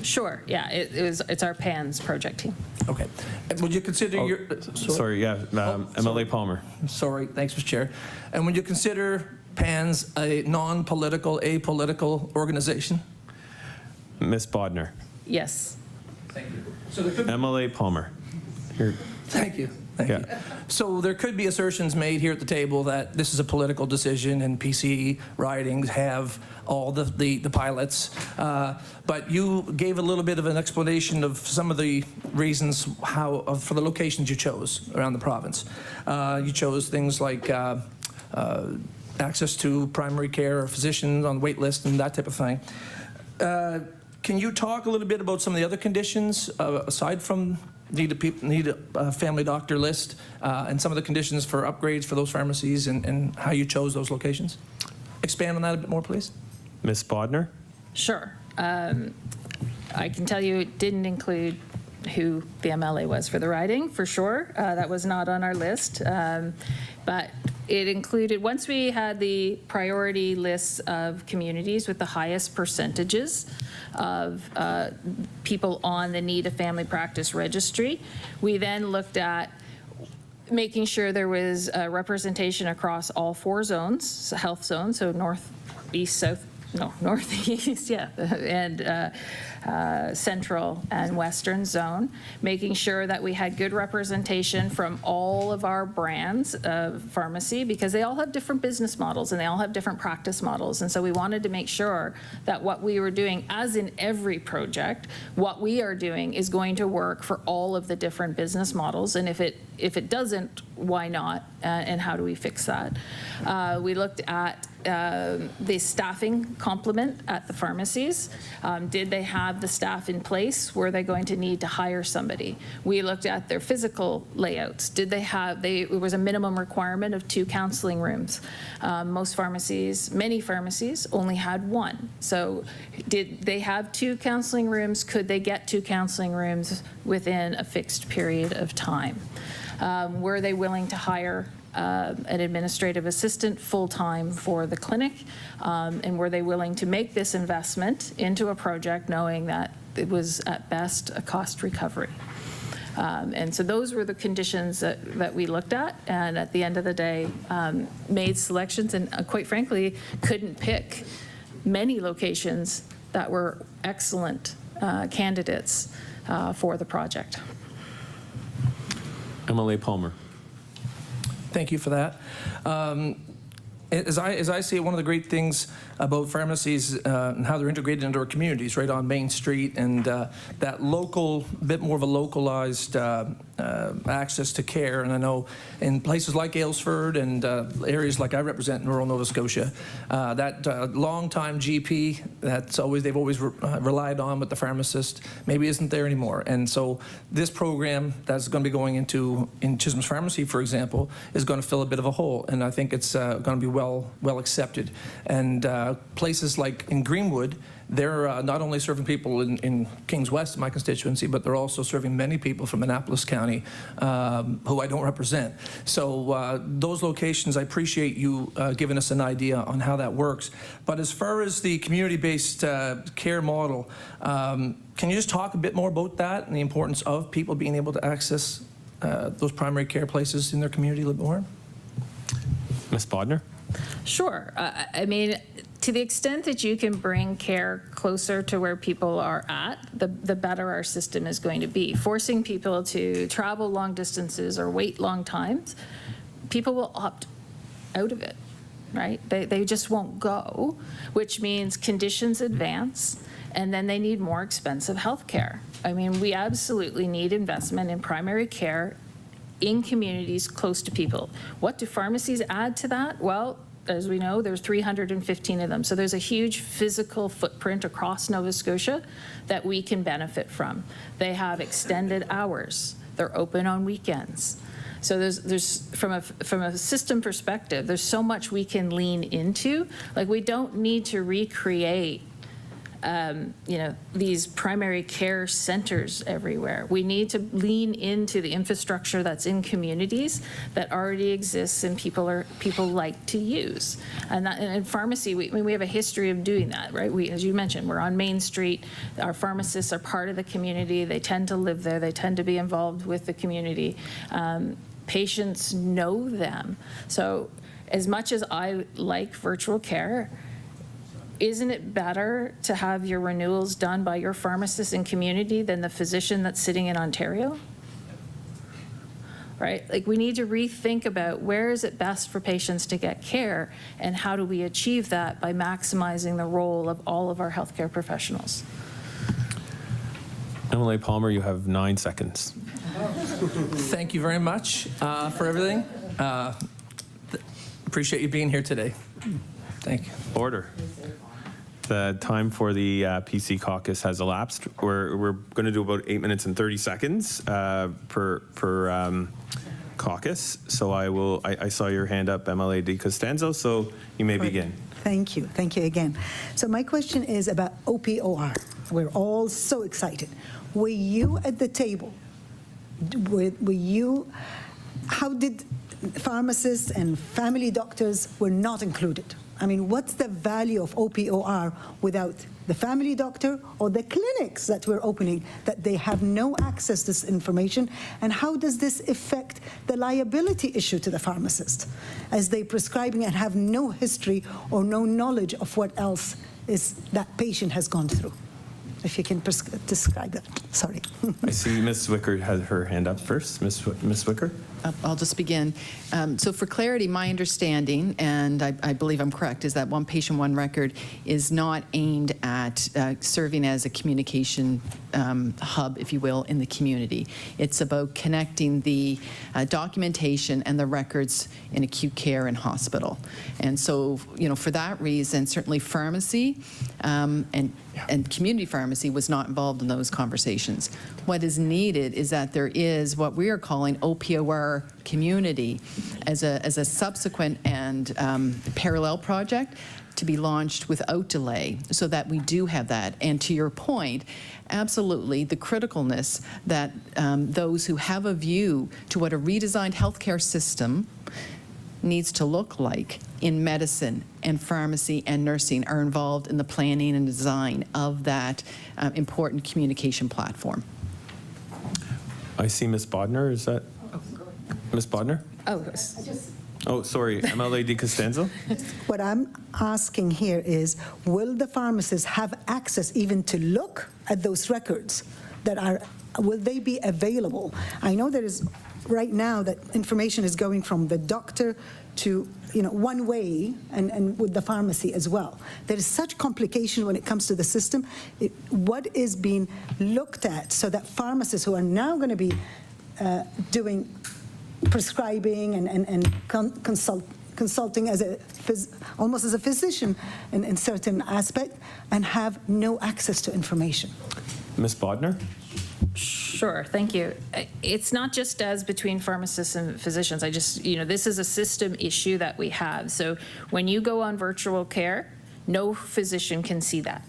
Sure, yeah, it's our PANS project team. Okay. And would you consider your... Sorry, yeah, MLA Palmer. Sorry, thanks, Mr. Chair. And would you consider PANS a non-political, apolitical organization? Ms. Bodnar. Yes. Thank you. So there could be... MLA Palmer. Here. Thank you. Thank you. So there could be assertions made here at the table that this is a political decision and PCE ridings have all the pilots. But you gave a little bit of an explanation of some of the reasons for the locations you chose around the province. You chose things like access to primary care or physicians on wait list and that type of thing. Can you talk a little bit about some of the other conditions aside from need a family doctor list and some of the conditions for upgrades for those pharmacies and how you chose those locations? Expand on that a bit more, please. Ms. Bodnar. Sure. I can tell you it didn't include who the MLA was for the riding, for sure. That was not on our list. But it included, once we had the priority lists of communities with the highest percentages of people on the Need a Family Practice Registry, we then looked at making sure there was representation across all 4 zones, health zones, so north, east, south, no, northeast, yeah, and central and western zone, making sure that we had good representation from all of our brands of pharmacy, because they all have different business models and they all have different practice models. And so we wanted to make sure that what we were doing, as in every project, what we are doing is going to work for all of the different business models. And if it doesn't, why not? And how do we fix that? We looked at the staffing complement at the pharmacies. Did they have the staff in place? Were they going to need to hire somebody? We looked at their physical layouts. Did they have, it was a minimum requirement of 2 counseling rooms. Most pharmacies, many pharmacies only had 1. So did they have 2 counseling rooms? Could they get 2 counseling rooms within a fixed period of time? Were they willing to hire an administrative assistant full-time for the clinic, and were they willing to make this investment into a project knowing that it was at best a cost recovery? And so those were the conditions that we looked at, and at the end of the day made selections, and quite frankly couldn't pick many locations that were excellent candidates for the project. MLA Palmer. Thank you for that. As I see it, one of the great things about pharmacies and how they're integrated into our communities, right on Main Street, and that local, bit more of a localized access to care. And I know in places like Aylesford and areas like I represent in rural Nova Scotia, that long-time GP they've always relied on with the pharmacist maybe isn't there anymore. And so this program that's going to be going in Chisholm's Pharmacy, for example, is going to fill a bit of a hole. And I think it's going to be well accepted. And places like in Greenwood, they're not only serving people in Kings West, my constituency, but they're also serving many people from Annapolis County who I don't represent. So those locations, I appreciate you giving us an idea on how that works. But as far as the community-based care model, can you just talk a bit more about that and the importance of people being able to access those primary care places in their community a little more? Ms. Bodnar? Sure. I mean, to the extent that you can bring care closer to where people are at, the better our system is going to be. Forcing people to travel long distances or wait long times, people will opt out of it, right? They just won't go, which means conditions advance, and then they need more expensive health care. I mean, we absolutely need investment in primary care in communities close to people. What do pharmacies add to that? Well, as we know, there's 315 of them. So there's a huge physical footprint across Nova Scotia that we can benefit from. They have extended hours. They're open on weekends. So there's from a system perspective, there's so much we can lean into. Like, we don't need to recreate these primary care centers everywhere. We need to lean into the infrastructure that's in communities that already exists and people like to use. And in pharmacy, we have a history of doing that, right? As you mentioned, we're on Main Street. Our pharmacists are part of the community. They tend to live there. They tend to be involved with the community. Patients know them. So as much as I like virtual care, isn't it better to have your renewals done by your pharmacist in community than the physician that's sitting in Ontario? Right? Like, we need to rethink about where is it best for patients to get care, and how do we achieve that by maximizing the role of all of our healthcare professionals. MLA Palmer, you have 9 seconds. Thank you very much for everything. Appreciate you being here today. Thank you. Order. The time for the PC caucus has elapsed. We're going to do about 8 minutes and 30 seconds per caucus. So I saw your hand up, MLA Di Costanzo, so you may begin. Thank you. Thank you again. So my question is about OPOR. We're all so excited. Were you at the table? Were you, how did pharmacists and family doctors were not included? I mean, what's the value of OPOR without the family doctor or the clinics that we're opening, that they have no access to this information? And how does this affect the liability issue to the pharmacist as they prescribing and have no history or no knowledge of what else is that patient has gone through? If you can describe that. Sorry. I see Ms. Zwicker had her hand up first. Ms. Zwicker? I'll just begin. So for clarity, my understanding, and I believe I'm correct, is that One Patient, One Record is not aimed at serving as a communication hub, if you will, in the community. It's about connecting the documentation and the records in acute care and hospital. And so, for that reason, certainly pharmacy and community pharmacy was not involved in those conversations. What is needed is that there is what we are calling OPOR community as a subsequent and parallel project to be launched without delay, so that we do have that. And to your point, absolutely, the criticalness that those who have a view to what a redesigned healthcare system needs to look like in medicine and pharmacy and nursing are involved in the planning and design of that important communication platform. I see Ms. Bodnar. Is that Ms. Bodnar? Oh, Oh, sorry, MLA Di Costanzo? What I'm asking here is, will the pharmacists have access even to look at those records that are, will they be available? I know there is, right now, that information is going from the doctor to, one way, and with the pharmacy as well. There is such complication when it comes to the system. What is being looked at so that pharmacists who are now going to be doing prescribing and consulting as almost as a physician in certain aspect, and have no access to information. Ms. Bodnar? Sure, thank you. It's not just as between pharmacists and physicians. This is a system issue that we have. So when you go on virtual care, no physician can see that.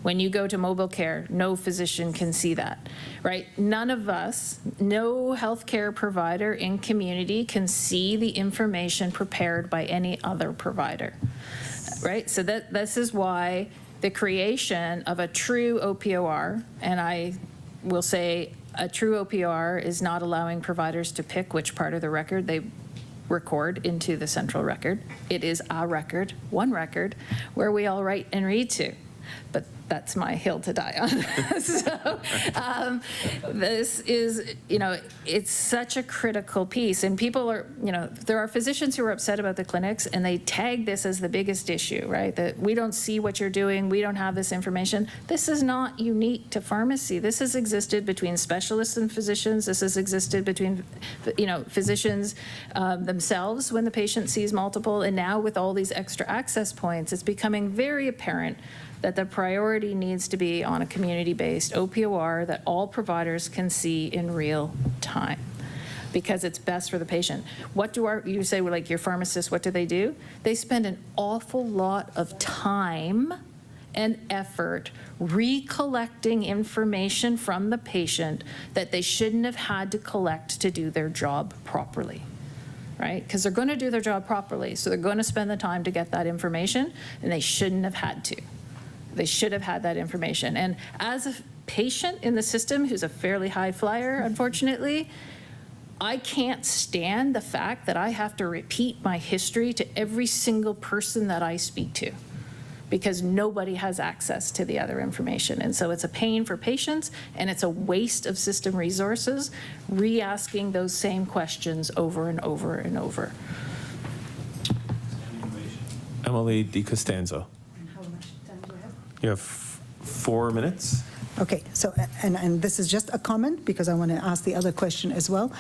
When you go to mobile care, no physician can see that, right? None of us, no healthcare provider in community can see the information prepared by any other provider, right? So this is why the creation of a true OPOR, and I will say a true OPOR is not allowing providers to pick which part of the record they record into the central record. It is a record, one record, where we all write and read to. But that's my hill to die on. So this is, it's such a critical piece. And people are, there are physicians who are upset about the clinics, and they tag this as the biggest issue, right? That we don't see what you're doing, we don't have this information. This is not unique to pharmacy. This has existed between specialists and physicians. This has existed between, physicians themselves when the patient sees multiple. And now with all these extra access points, it's becoming very apparent that the priority needs to be on a community-based OPOR that all providers can see in real time, because it's best for the patient. What do you say, like your pharmacists, what do? They spend an awful lot of time and effort recollecting information from the patient that they shouldn't have had to collect to do their job properly. Right? Because they're going to do their job properly, so they're going to spend the time to get that information, and they shouldn't have had to. They should have had that information. And as a patient in the system who's a fairly high flyer, unfortunately, I can't stand the fact that I have to repeat my history to every single person that I speak to, because nobody has access to the other information. And so it's a pain for patients, and it's a waste of system resources, re-asking those same questions over and over and over. Emily Di Costanzo. You have 4 minutes. Okay, so, and this is just a comment, because I want to ask the other question as well.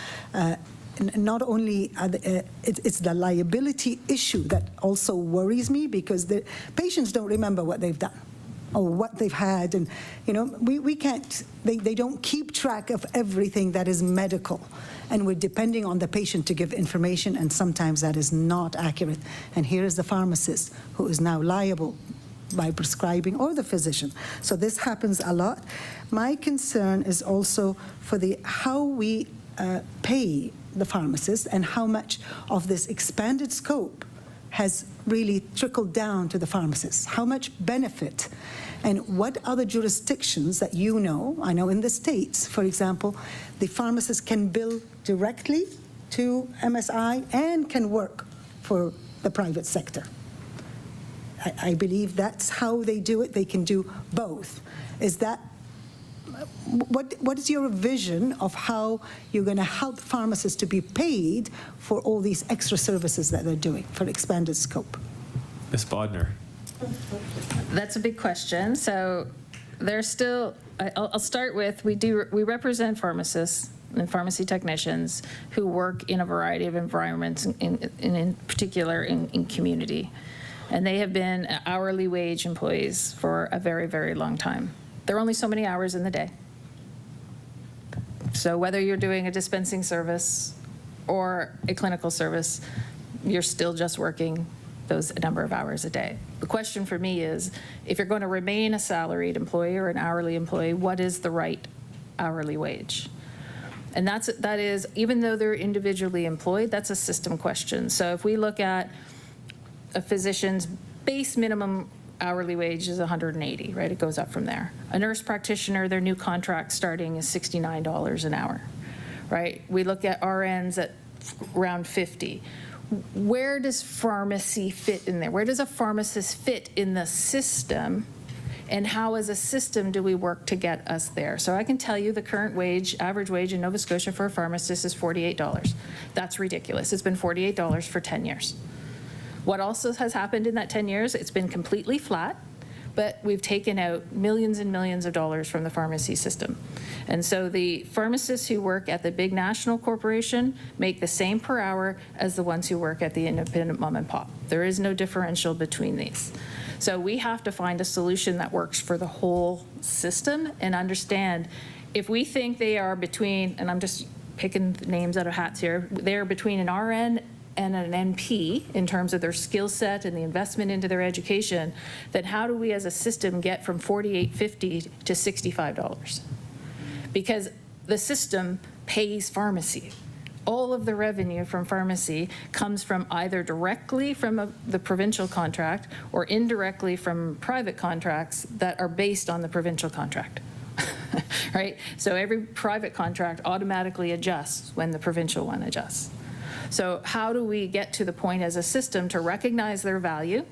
Not only it's the liability issue that also worries me, because the patients don't remember what they've done or what they've had, and we can't, they don't keep track of everything that is medical, and we're depending on the patient to give information, and sometimes that is not accurate. And here is the pharmacist who is now liable by prescribing, or the physician. So this happens a lot. My concern is also for how we pay the pharmacists and how much of this expanded scope has really trickled down to the pharmacists. How much benefit and what other jurisdictions that you know, I know in the States, for example, the pharmacist can bill directly to MSI and can work for the private sector. I believe that's how they do it. They can do both. Is that, what is your vision of how you're going to help pharmacists to be paid for all these extra services that they're doing for expanded scope? Ms. Bodnar. That's a big question. So there's still, I'll start with, we represent pharmacists and pharmacy technicians who work in a variety of environments, in particular in community. And they have been hourly wage employees for a very, very long time. There are only so many hours in the day. So whether you're doing a dispensing service or a clinical service, you're still just working those number of hours a day. The question for me is, if you're going to remain a salaried employee or an hourly employee, what is the right hourly wage? And that is, even though they're individually employed, that's a system question. So if we look at a physician's base minimum hourly wage is $180, right? It goes up from there. A nurse practitioner, their new contract starting is $69 an hour, right? We look at RNs at around 50. Where does pharmacy fit in there? Where does a pharmacist fit in the system? And how as a system do we work to get us there? So I can tell you the current wage, average wage in Nova Scotia for a pharmacist is $48. That's ridiculous. It's been $48 for 10 years. What also has happened in that 10 years, it's been completely flat, but we've taken out millions and millions of dollars from the pharmacy system. And so the pharmacists who work at the big national corporation make the same per hour as the ones who work at the independent mom and pop. There is no differential between these. So we have to find a solution that works for the whole system and understand if we think they are between, and I'm just picking names out of hats here, they're between an RN and an NP in terms of their skill set and the investment into their education, then how do we as a system get from $48.50 to $65? Because the system pays pharmacy. All of the revenue from pharmacy comes from either directly from the provincial contract or indirectly from private contracts that are based on the provincial contract. Right? So every private contract automatically adjusts when the provincial one adjusts. So how do we get to the point as a system to recognize their value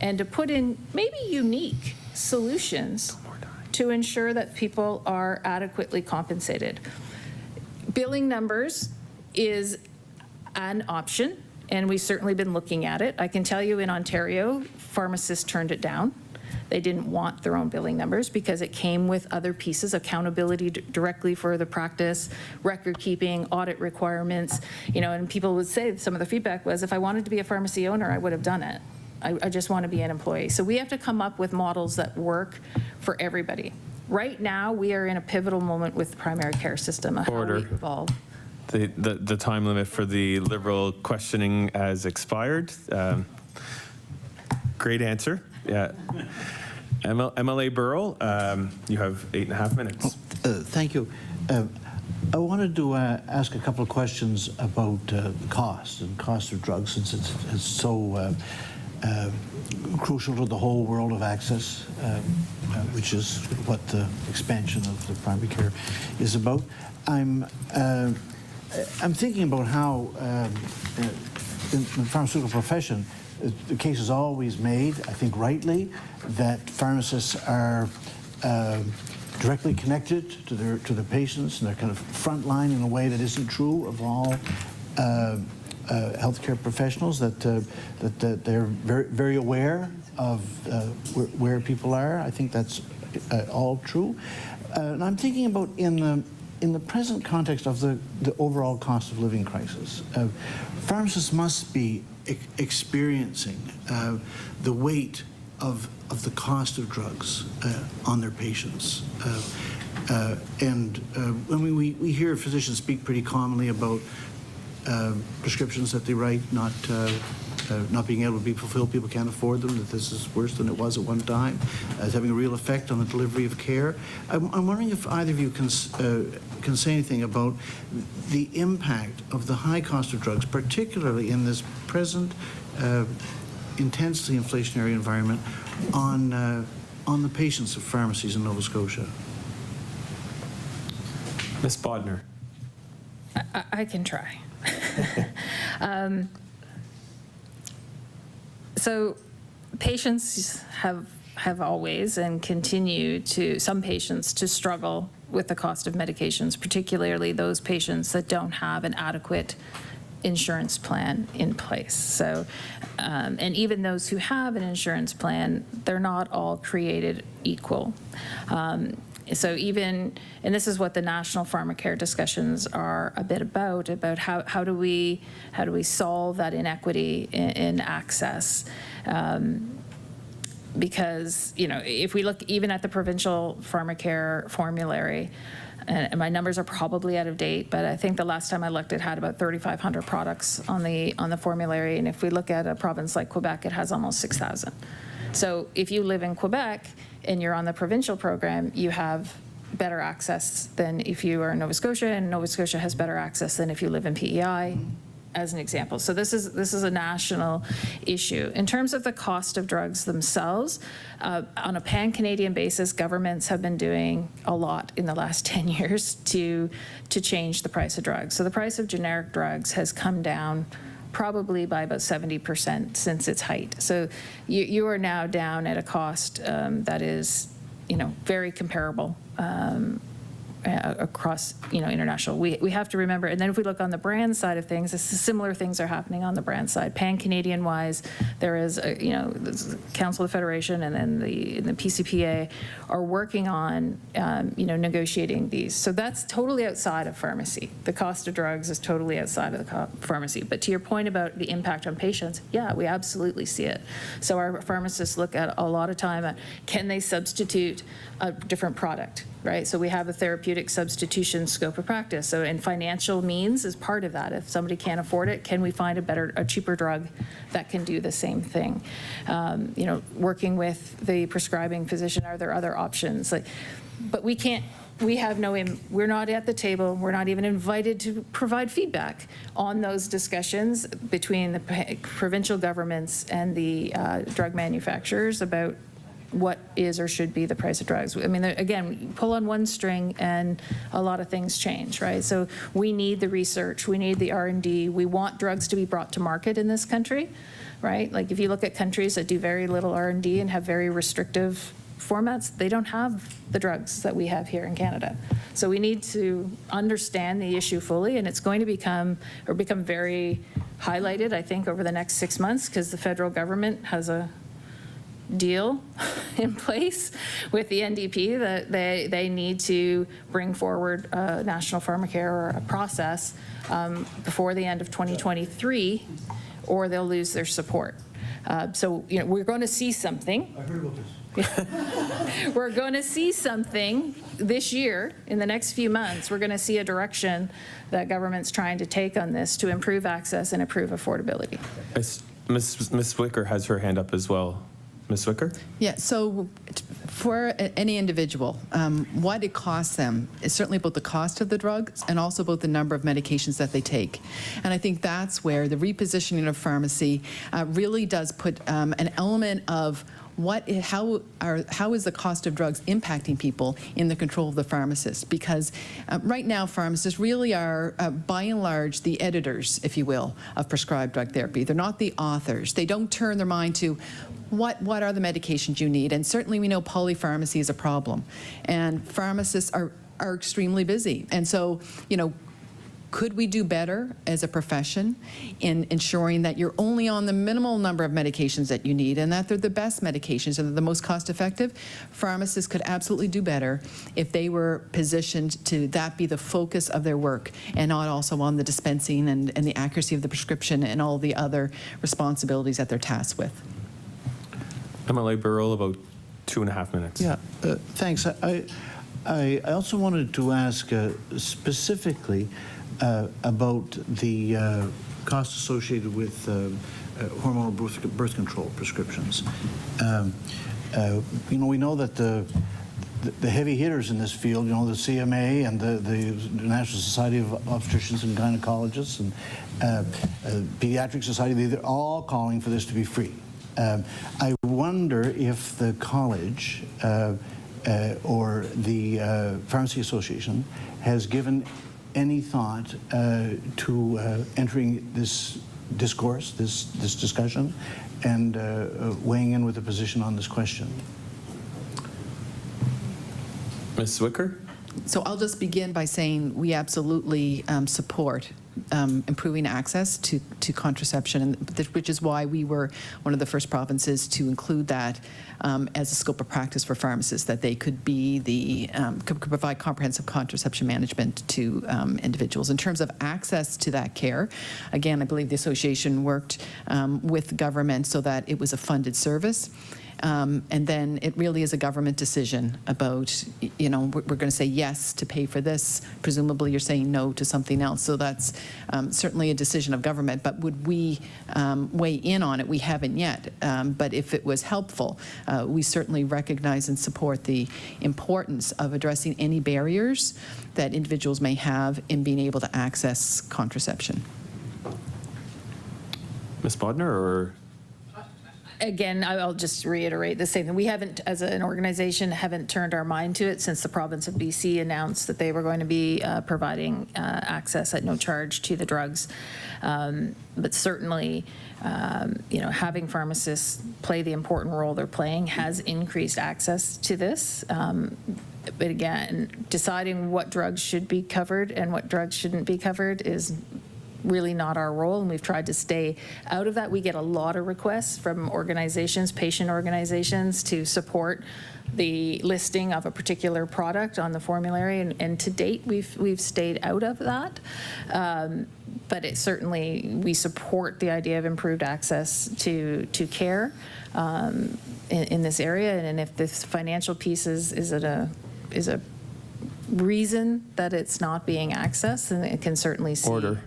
and to put in maybe unique solutions to ensure that people are adequately compensated? Billing numbers is an option, and we've certainly been looking at it. I can tell you in Ontario, pharmacists turned it down. They didn't want their own billing numbers because it came with other pieces, accountability directly for the practice, record keeping, audit requirements, you know, and people would say, some of the feedback was, if I wanted to be a pharmacy owner, I would have done it. I just want to be an employee. So we have to come up with models that work for everybody. Right now, we are in a pivotal moment with the primary care system. Order. How we evolve. The time limit for the Liberal questioning has expired. Great answer. Yeah. MLA Burrell, you have 8.5 minutes. Thank you. I wanted to ask a couple of questions about cost and cost of drugs, since it's so crucial to the whole world of access, which is what the expansion of the primary care is about. I'm thinking about how in the pharmaceutical profession, the case is always made, I think rightly, that pharmacists are directly connected to their patients, and they're kind of front line in a way that isn't true of all healthcare professionals. That they're very aware of where people are. I think that's all true. And I'm thinking about in the present context of the overall cost of living crisis, pharmacists must be experiencing the weight of the cost of drugs on their patients. And we hear physicians speak pretty commonly about prescriptions that they write not not being able to be fulfilled, people can't afford them, that this is worse than it was at one time, is having a real effect on the delivery of care. I'm wondering if either of you can say anything about the impact of the high cost of drugs, particularly in this present intensely inflationary environment, on the patients of pharmacies in Nova Scotia. Ms. Bodnar. I can try. So patients have always and continue to, some patients, to struggle with the cost of medications, particularly those patients that don't have an adequate insurance plan in place. So, and even those who have an insurance plan, they're not all created equal. So even, and this is what the national pharmacare discussions are a bit about how do we solve that inequity in access? Because, you know, if we look even at the provincial pharmacare formulary, and my numbers are probably out of date, but I think the last time I looked, it had about 3,500 products on the formulary. And if we look at a province like Quebec, it has almost 6,000. So if you live in Quebec and you're on the provincial program, you have better access than if you are in Nova Scotia, and Nova Scotia has better access than if you live in PEI, as an example. So this is a national issue. In terms of the cost of drugs themselves, on a pan-Canadian basis, governments have been doing a lot in the last 10 years to change the price of drugs. So the price of generic drugs has come down probably by about 70% since its height. So you are now down at a cost that is, you know, very comparable across, you know, international. We have to remember, and then if we look on the brand side of things, similar things are happening on the brand side. Pan-Canadian wise, there is, you know, the Council of Federation and then the PCPA are working on, you know, negotiating these. So that's totally outside of pharmacy. The cost of drugs is totally outside of the pharmacy. But to your point about the impact on patients, yeah, we absolutely see it. So our pharmacists look at a lot of time at, can they substitute a different product, right? So we have a therapeutic substitution scope of practice. So, and financial means is part of that. If somebody can't afford it, can we find a cheaper drug that can do the same thing? You know, working with the prescribing physician, are there other options? Like, but we can't, we're not at the table, we're not even invited to provide feedback on those discussions between the provincial governments and the drug manufacturers about what is or should be the price of drugs. I mean, again, you pull on one string and a lot of things change, right? So we need the research, we need the R&D, we want drugs to be brought to market in this country, right? Like if you look at countries that do very little R&D and have very restrictive formats, they don't have the drugs that we have here in Canada. So we need to understand the issue fully, and it's going to become very highlighted, I think, over the next 6 months, because the federal government has a deal in place with the NDP that they need to bring forward a national pharmacare or a process before the end of 2023, or they'll lose their support. So, you know, we're going to see something. I heard about this. We're going to see something this year, in the next few months. We're going to see a direction that government's trying to take on this to improve access and improve affordability. Ms. Zwicker has her hand up as well. Ms. Zwicker? Yeah, so for any individual, what it costs them is certainly about the cost of the drugs and also about the number of medications that they take. And I think that's where the repositioning of pharmacy really does put an element of how is the cost of drugs impacting people in the control of the pharmacist? Because right now, pharmacists really are, by and large, the editors, if you will, of prescribed drug therapy. They're not the authors. They don't turn their mind to what are the medications you need. And certainly we know polypharmacy is a problem. And pharmacists are extremely busy. And so, you know, could we do better as a profession in ensuring that you're only on the minimal number of medications that you need and that they're the best medications and they're the most cost effective? Pharmacists could absolutely do better if they were positioned to that be the focus of their work and not also on the dispensing and the accuracy of the prescription and all the other responsibilities that they're tasked with. MLA Burrell, about 2.5 minutes. Yeah, thanks. I also wanted to ask specifically about the cost associated with hormonal birth control prescriptions. You know, we know that the heavy hitters in this field, you know, the CMA and the National Society of Obstetricians and Gynecologists and Pediatric Society, they're all calling for this to be free. I wonder if the college or the Pharmacy Association has given any thought to entering this discourse, this discussion, and weighing in with a position on this question. Ms. Zwicker? So I'll just begin by saying we absolutely support improving access to contraception, and which is why we were one of the first provinces to include that as a scope of practice for pharmacists, that they could be could provide comprehensive contraception management to individuals. In terms of access to that care, again, I believe the association worked with the government so that it was a funded service. And then it really is a government decision about, you know, we're going to say yes to pay for this. Presumably you're saying no to something else. So that's certainly a decision of government. But would we weigh in on it? We haven't yet. But if it was helpful, we certainly recognize and support the importance of addressing any barriers that individuals may have in being able to access contraception. Ms. Bodnar, or? Again, I'll just reiterate the same thing. We haven't, as an organization, haven't turned our mind to it since the province of BC announced that they were going to be providing access at no charge to the drugs. But certainly, you know, having pharmacists play the important role they're playing has increased access to this. But again, deciding what drugs should be covered and what drugs shouldn't be covered is really not our role, and we've tried to stay out of that. We get a lot of requests from organizations, patient organizations, to support the listing of a particular product on the formulary, and to date we've stayed out of that. But it certainly, we support the idea of improved access to care in this area, and if this financial piece is a reason that it's not being accessed, then it can certainly see. Order.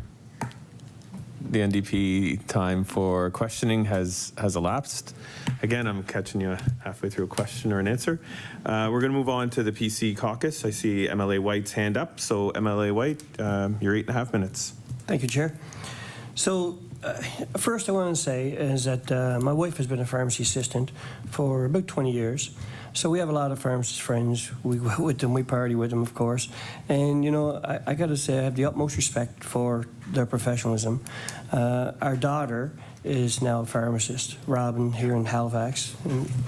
The NDP time for questioning has elapsed. Again, I'm catching you halfway through a question or an answer. We're going to move on to the PC Caucus. I see MLA White's hand up. So MLA White, your 8.5 minutes. Thank you, Chair. So first I want to say is that my wife has been a pharmacy assistant for about 20 years. So we have a lot of pharmacist friends. We go with them, we party with them, of course. And, you know, I got to say I have the utmost respect for their professionalism. Our daughter is now a pharmacist, Robin, here in Halifax,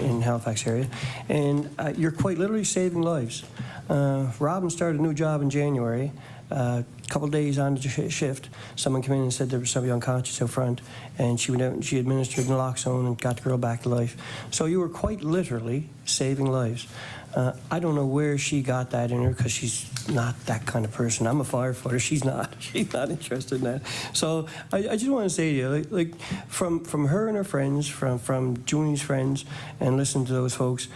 in Halifax area. And you're quite literally saving lives. Robin started a new job in January. A couple of days on the shift, someone came in and said there was somebody unconscious out front, and she went out and she administered naloxone and got the girl back to life. So you were quite literally saving lives. I don't know where she got that in her, because she's not that kind of person. I'm a firefighter. She's not. She's not interested in that. So I just want to say to you, like from her and her friends, from Junie's friends, and listening to those folks,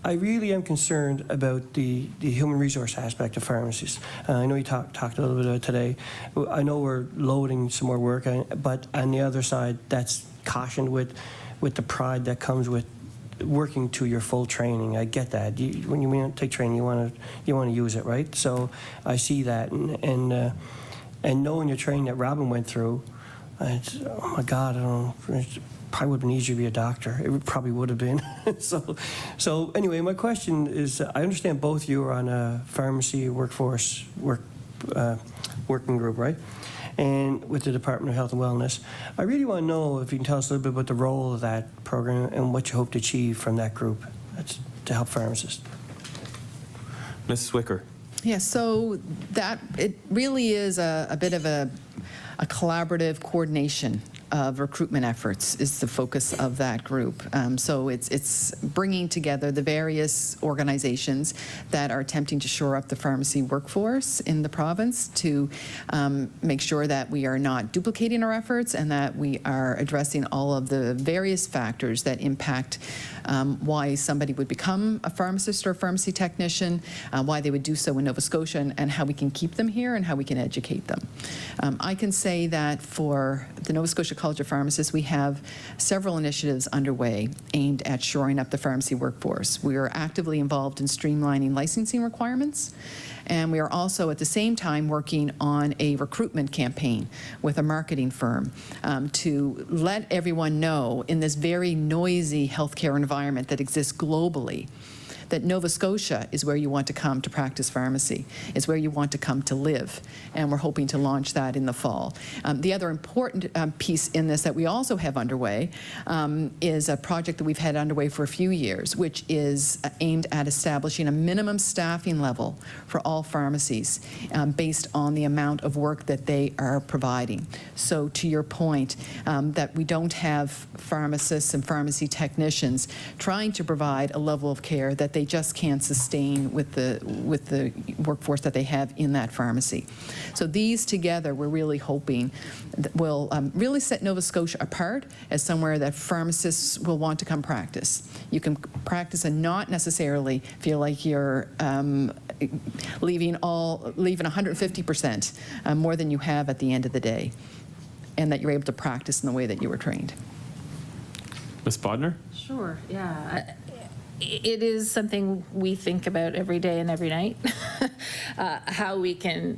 I really am concerned about the human resource aspect of pharmacists. I know you talked a little bit about it today. I know we're loading some more work, but on the other side, that's cautioned with the pride that comes with working to your full training. I get that. When you take training, you want to use it, right? So I see that, and knowing your training that Robin went through, oh my God, I don't know. Probably would have been easier to be a doctor. It probably would have been. So anyway, my question is, I understand both you are on a pharmacy working group, right? And with the Department of Health and Wellness. I really want to know if you can tell us a little bit about the role of that program and what you hope to achieve from that group to help pharmacists. Ms. Zwicker. Yeah, so that, it really is a bit of a collaborative coordination of recruitment efforts is the focus of that group. So it's bringing together the various organizations that are attempting to shore up the pharmacy workforce in the province to make sure that we are not duplicating our efforts and that we are addressing all of the various factors that impact why somebody would become a pharmacist or a pharmacy technician, why they would do so in Nova Scotia, and how we can keep them here and how we can educate them. I can say that for the Nova Scotia College of Pharmacists, we have several initiatives underway aimed at shoring up the pharmacy workforce. We are actively involved in streamlining licensing requirements, and we are also at the same time working on a recruitment campaign with a marketing firm to let everyone know in this very noisy healthcare environment that exists globally that Nova Scotia is where you want to come to practice pharmacy. It's where you want to come to live, and we're hoping to launch that in the fall. The other important piece in this that we also have underway is a project that we've had underway for a few years, which is aimed at establishing a minimum staffing level for all pharmacies based on the amount of work that they are providing. So to your point, that we don't have pharmacists and pharmacy technicians trying to provide a level of care that they just can't sustain with the workforce that they have in that pharmacy. So these together, we're really hoping that will really set Nova Scotia apart as somewhere that pharmacists will want to come practice. You can practice and not necessarily feel like you're leaving 150% more than you have at the end of the day, and that you're able to practice in the way that you were trained. Ms. Bodnar? Sure, yeah. It is something we think about every day and every night,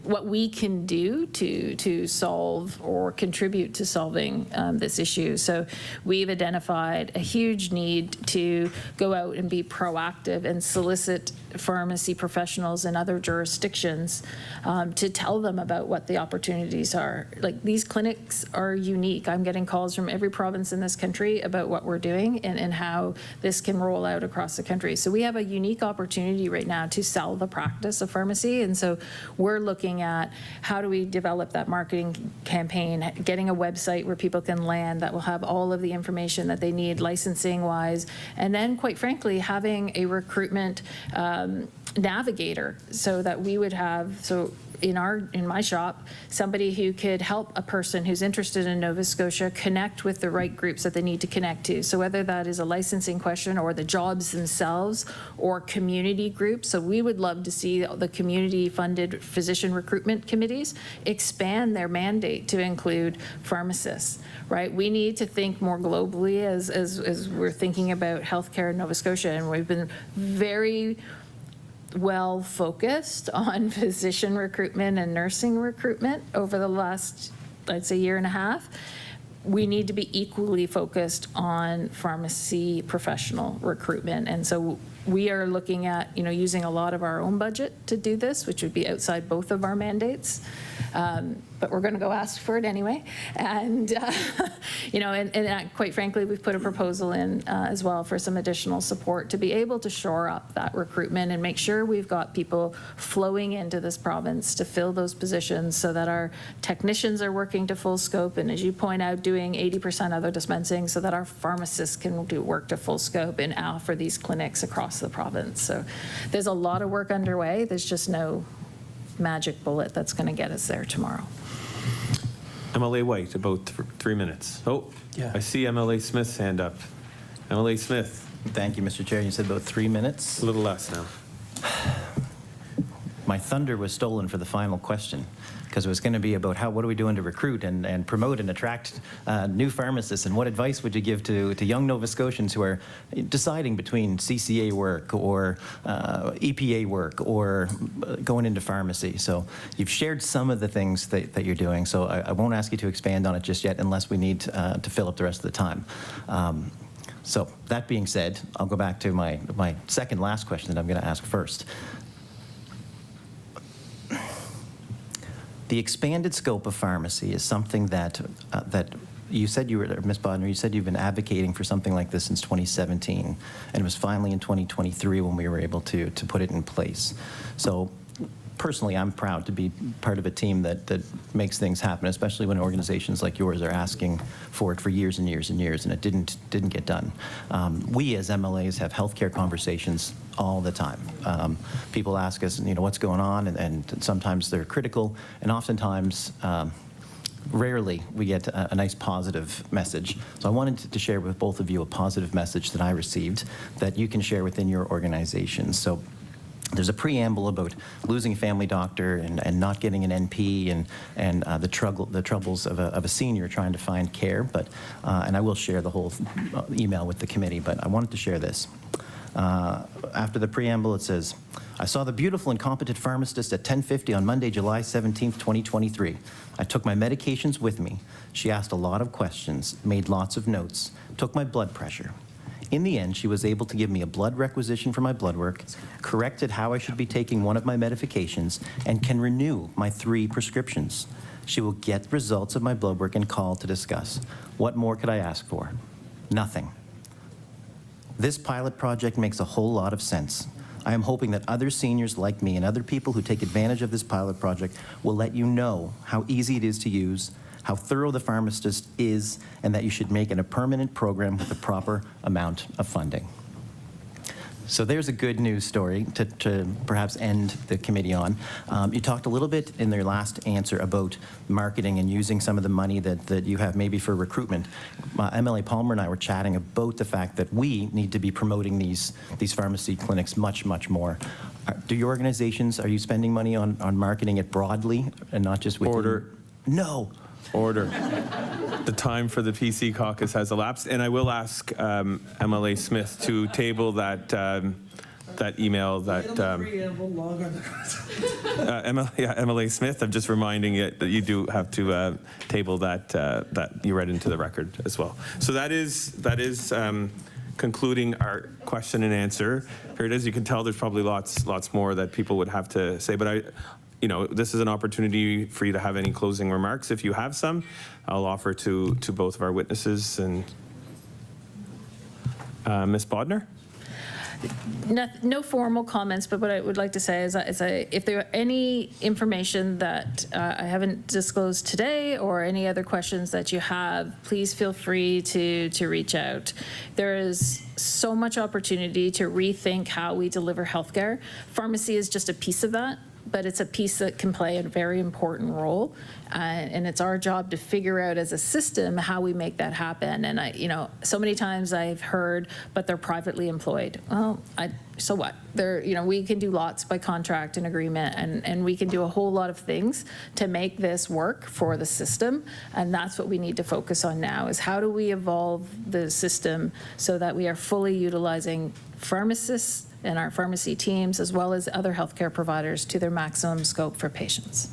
what we can do to solve or contribute to solving this issue. So we've identified a huge need to go out and be proactive and solicit pharmacy professionals in other jurisdictions to tell them about what the opportunities are. Like, these clinics are unique. I'm getting calls from every province in this country about what we're doing and how this can roll out across the country. So we have a unique opportunity right now to sell the practice of pharmacy, and so we're looking at how do we develop that marketing campaign, getting a website where people can land that will have all of the information that they need licensing wise, and then quite frankly having a recruitment navigator so that we would have, in my shop, somebody who could help a person who's interested in Nova Scotia connect with the right groups that they need to connect to. So whether that is a licensing question or the jobs themselves or community groups. So we would love to see the community funded physician recruitment committees expand their mandate to include pharmacists, right? We need to think more globally as we're thinking about healthcare in Nova Scotia, and we've been very well focused on physician recruitment and nursing recruitment over the last, I'd say, year and a half. We need to be equally focused on pharmacy professional recruitment. And so we are looking at, using a lot of our own budget to do this, which would be outside both of our mandates. But we're going to go ask for it anyway. And, quite frankly, we've put a proposal in as well for some additional support to be able to shore up that recruitment and make sure we've got people flowing into this province to fill those positions so that our technicians are working to full scope. And as you point out, doing 80% other dispensing so that our pharmacists can do work to full scope and offer these clinics across the province. So there's a lot of work underway. There's just no magic bullet that's going to get us there tomorrow. MLA White, about 3 minutes. Oh, yeah. I see MLA Smith's hand up. MLA Smith. Thank you, Mr. Chair. You said about 3 minutes. A little less now. My thunder was stolen for the final question, because it was going to be about what are we doing to recruit and promote and attract new pharmacists, and what advice would you give to young Nova Scotians who are deciding between CCA work or EPA work or going into pharmacy. So you've shared some of the things that you're doing, so I won't ask you to expand on it just yet unless we need to fill up the rest of the time. So that being said, I'll go back to my second last question that I'm going to ask first. The expanded scope of pharmacy is something that you said Ms. Bodnar, you said you've been advocating for something like this since 2017, and it was finally in 2023 when we were able to put it in place. So personally, I'm proud to be part of a team that makes things happen, especially when organizations like yours are asking for it for years and years and years, and it didn't get done. We as MLAs have healthcare conversations all the time. People ask us, what's going on, and sometimes they're critical, and oftentimes, rarely we get a nice positive message. So I wanted to share with both of you a positive message that I received that you can share within your organizations. So there's a preamble about losing a family doctor and not getting an NP and the troubles of a senior trying to find care. But and I will share the whole email with the committee, but I wanted to share this. After the preamble, it says, I saw the beautiful and competent pharmacist at 10:50 on Monday, July 17th, 2023. I took my medications with me. She asked a lot of questions, made lots of notes, took my blood pressure. In the end, she was able to give me a blood requisition for my blood work, corrected how I should be taking one of my medications, and can renew my 3 prescriptions. She will get results of my blood work and call to discuss. What more could I ask for? Nothing. This pilot project makes a whole lot of sense. I am hoping that other seniors like me and other people who take advantage of this pilot project will let you know how easy it is to use, how thorough the pharmacist is, and that you should make it a permanent program with the proper amount of funding. So there's a good news story to perhaps end the committee on. You talked a little bit in your last answer about marketing and using some of the money that you have maybe for recruitment. MLA Palmer and I were chatting about the fact that we need to be promoting these pharmacy clinics much, much more. Do your organizations, are you spending money on marketing it broadly and not just within? Order. No. Order. The time for the PC caucus has elapsed, and I will ask MLA Smith to table that that email that MLA Smith. I'm just reminding you that you do have to table that that you read into the record as well. So that is concluding our question and answer period. As you can tell, there's probably lots more that people would have to say, but this is an opportunity for you to have any closing remarks. If you have some, I'll offer to both of our witnesses. And Ms. Bodnar? No formal comments, but what I would like to say is if there are any information that I haven't disclosed today or any other questions that you have, please feel free to reach out. There is so much opportunity to rethink how we deliver healthcare. Pharmacy is just a piece of that, but it's a piece that can play a very important role. And it's our job to figure out as a system how we make that happen. And so many times I've heard, but they're privately employed. Well, so what? We can do lots by contract and agreement, and we can do a whole lot of things to make this work for the system. And that's what we need to focus on now, is how do we evolve the system so that we are fully utilizing pharmacists and our pharmacy teams, as well as other healthcare providers, to their maximum scope for patients.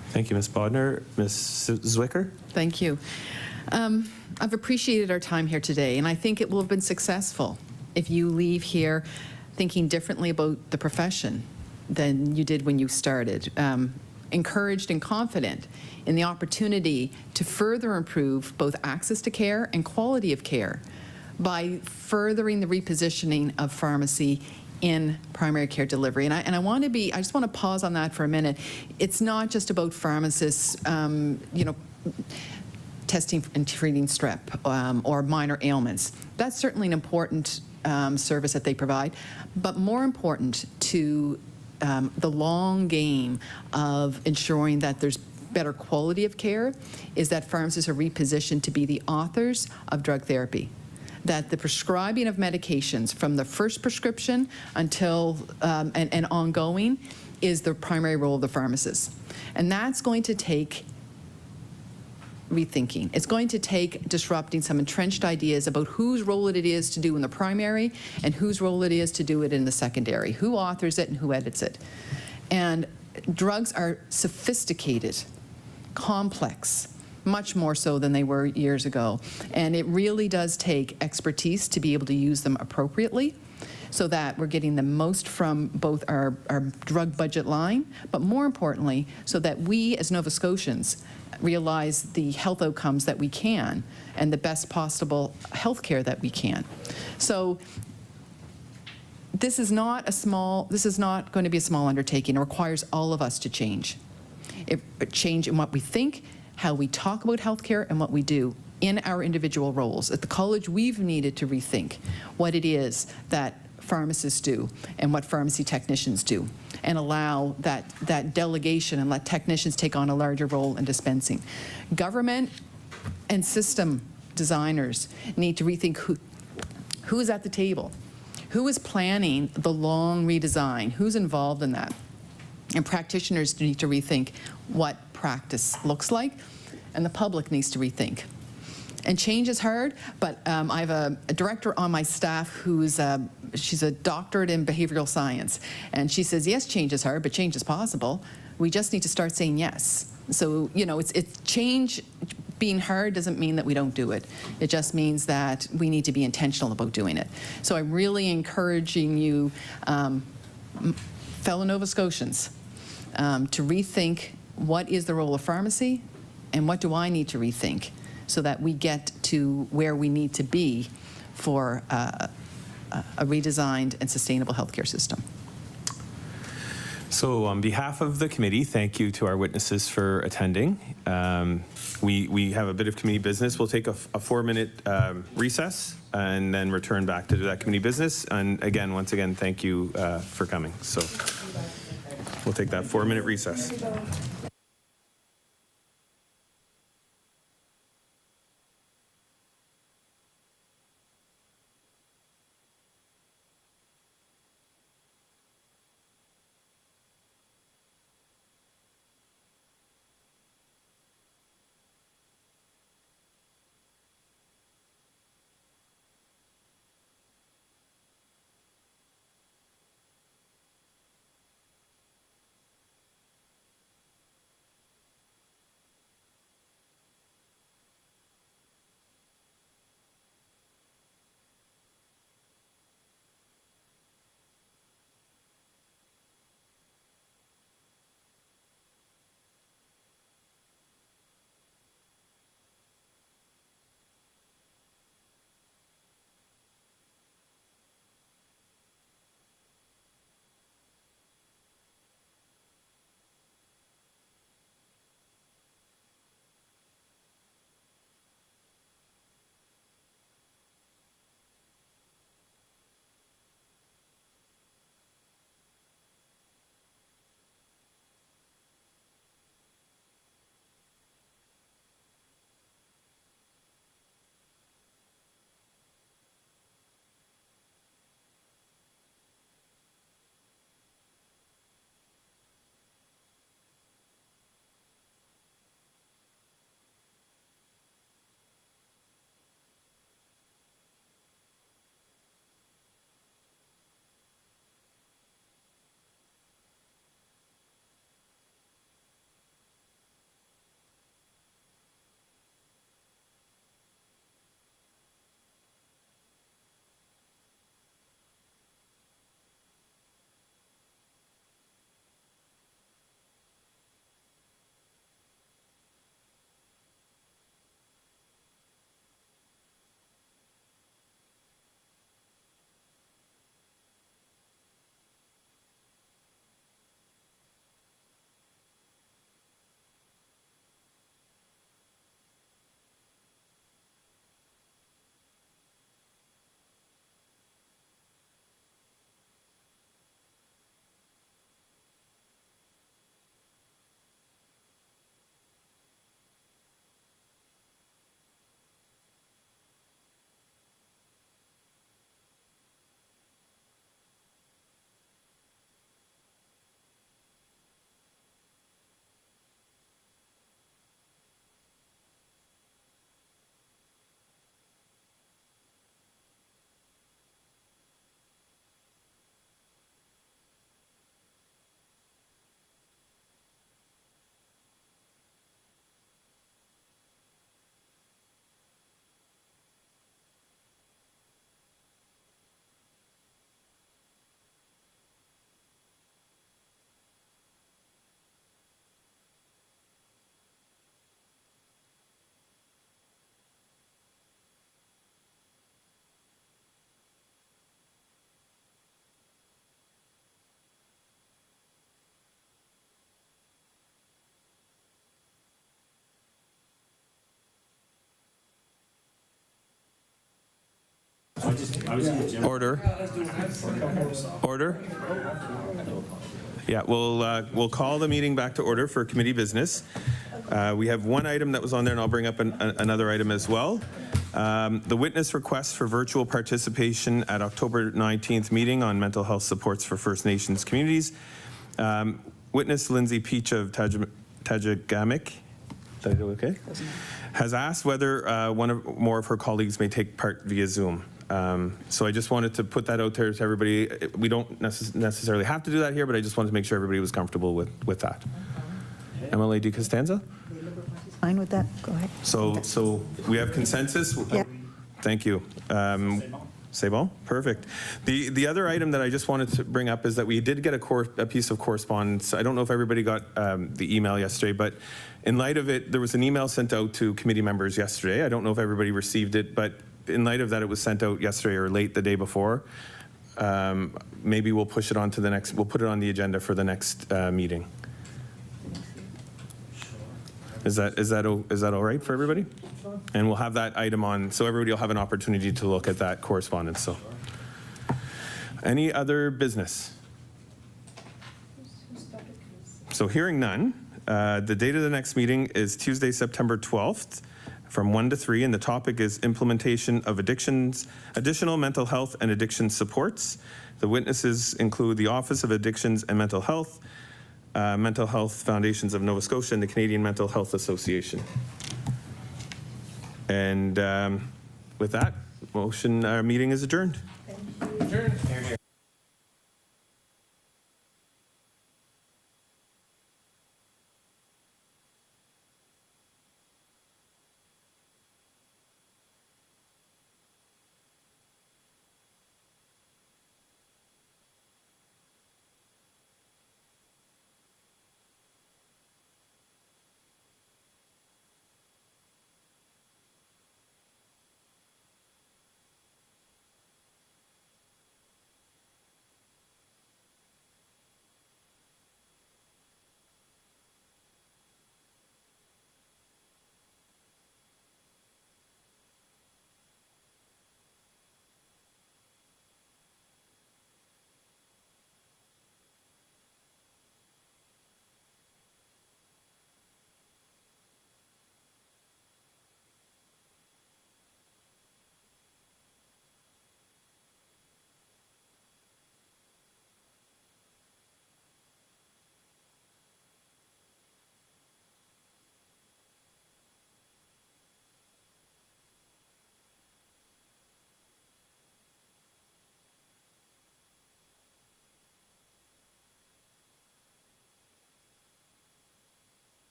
Thank you, Ms. Bodnar. Ms. Zwicker? Thank you. I've appreciated our time here today, and I think it will have been successful if you leave here thinking differently about the profession than you did when you started, encouraged and confident in the opportunity to further improve both access to care and quality of care by furthering the repositioning of pharmacy in primary care delivery. And I just want to pause on that for a minute. It's not just about pharmacists, testing and treating strep or minor ailments. That's certainly an important service that they provide, but more important to the long game of ensuring that there's better quality of care is that pharmacists are repositioned to be the authors of drug therapy. That the prescribing of medications from the first prescription until and ongoing is the primary role of the pharmacist. And that's going to take rethinking. It's going to take disrupting some entrenched ideas about whose role it is to do in the primary and whose role it is to do it in the secondary, who authors it and who edits it. And drugs are sophisticated, complex, much more so than they were years ago. And it really does take expertise to be able to use them appropriately so that we're getting the most from both our drug budget line, but more importantly, so that we as Nova Scotians realize the health outcomes that we can and the best possible health care that we can. So this is not going to be a small undertaking. It requires all of us to change. Change in what we think, how we talk about healthcare, and what we do in our individual roles. At the college, we've needed to rethink what it is that pharmacists do and what pharmacy technicians do, and allow that delegation and let technicians take on a larger role in dispensing. Government and system designers need to rethink who's at the table, Who is planning the long redesign? Who's involved in that? And practitioners need to rethink what practice looks like, and the public needs to rethink. And change is hard, but I have a director on my staff who's she's a doctorate in behavioral science, and she says, yes, change is hard, but change is possible. We just need to start saying yes. So, you know, it's change being hard doesn't mean that we don't do it. It just means that we need to be intentional about doing it. So I'm really encouraging you, fellow Nova Scotians, to rethink what is the role of pharmacy and what do I need to rethink so that we get to where we need to be for a redesigned and sustainable healthcare system. So on behalf of the committee, thank you to our witnesses for attending. We have a bit of committee business. We'll take a 4-minute recess and then return back to that committee business. And again, once again, thank you for coming. So we'll take that 4-minute recess. Order. Order. Yeah, we'll call the meeting back to order for committee business. We have one item that was on there, and I'll bring up another item as well. The witness request for virtual participation at October 19th meeting on mental health supports for First Nations communities. Witness Lindsay Peach of Tajagamek, did I do okay? Has asked whether one or more of her colleagues may take part via Zoom. So I just wanted to put that out there to everybody. We don't necessarily have to do that here, but I just wanted to make sure everybody was comfortable with that. MLA Di Costanza? Fine with that? Go ahead. So we have consensus? Yeah. Thank you. C'est bon? Perfect. The other item that I just wanted to bring up is that we did get a piece of correspondence. I don't know if everybody got the email yesterday, but in light of it, there was an email sent out to committee members yesterday. I don't know if everybody received it, but in light of that, it was sent out yesterday or late the day before. Maybe we'll push it on to the next, we'll put it on the agenda for the next meeting. Is that all right for everybody? And we'll have that item on, so everybody will have an opportunity to look at that correspondence. So, any other business? So hearing none, the date of the next meeting is Tuesday, September 12th from 1 to 3, and the topic is implementation of additional mental health and addiction supports. The witnesses include the Office of Addictions and Mental Health Foundations of Nova Scotia, and the Canadian Mental Health Association. And with that, meeting is adjourned. Adjourned.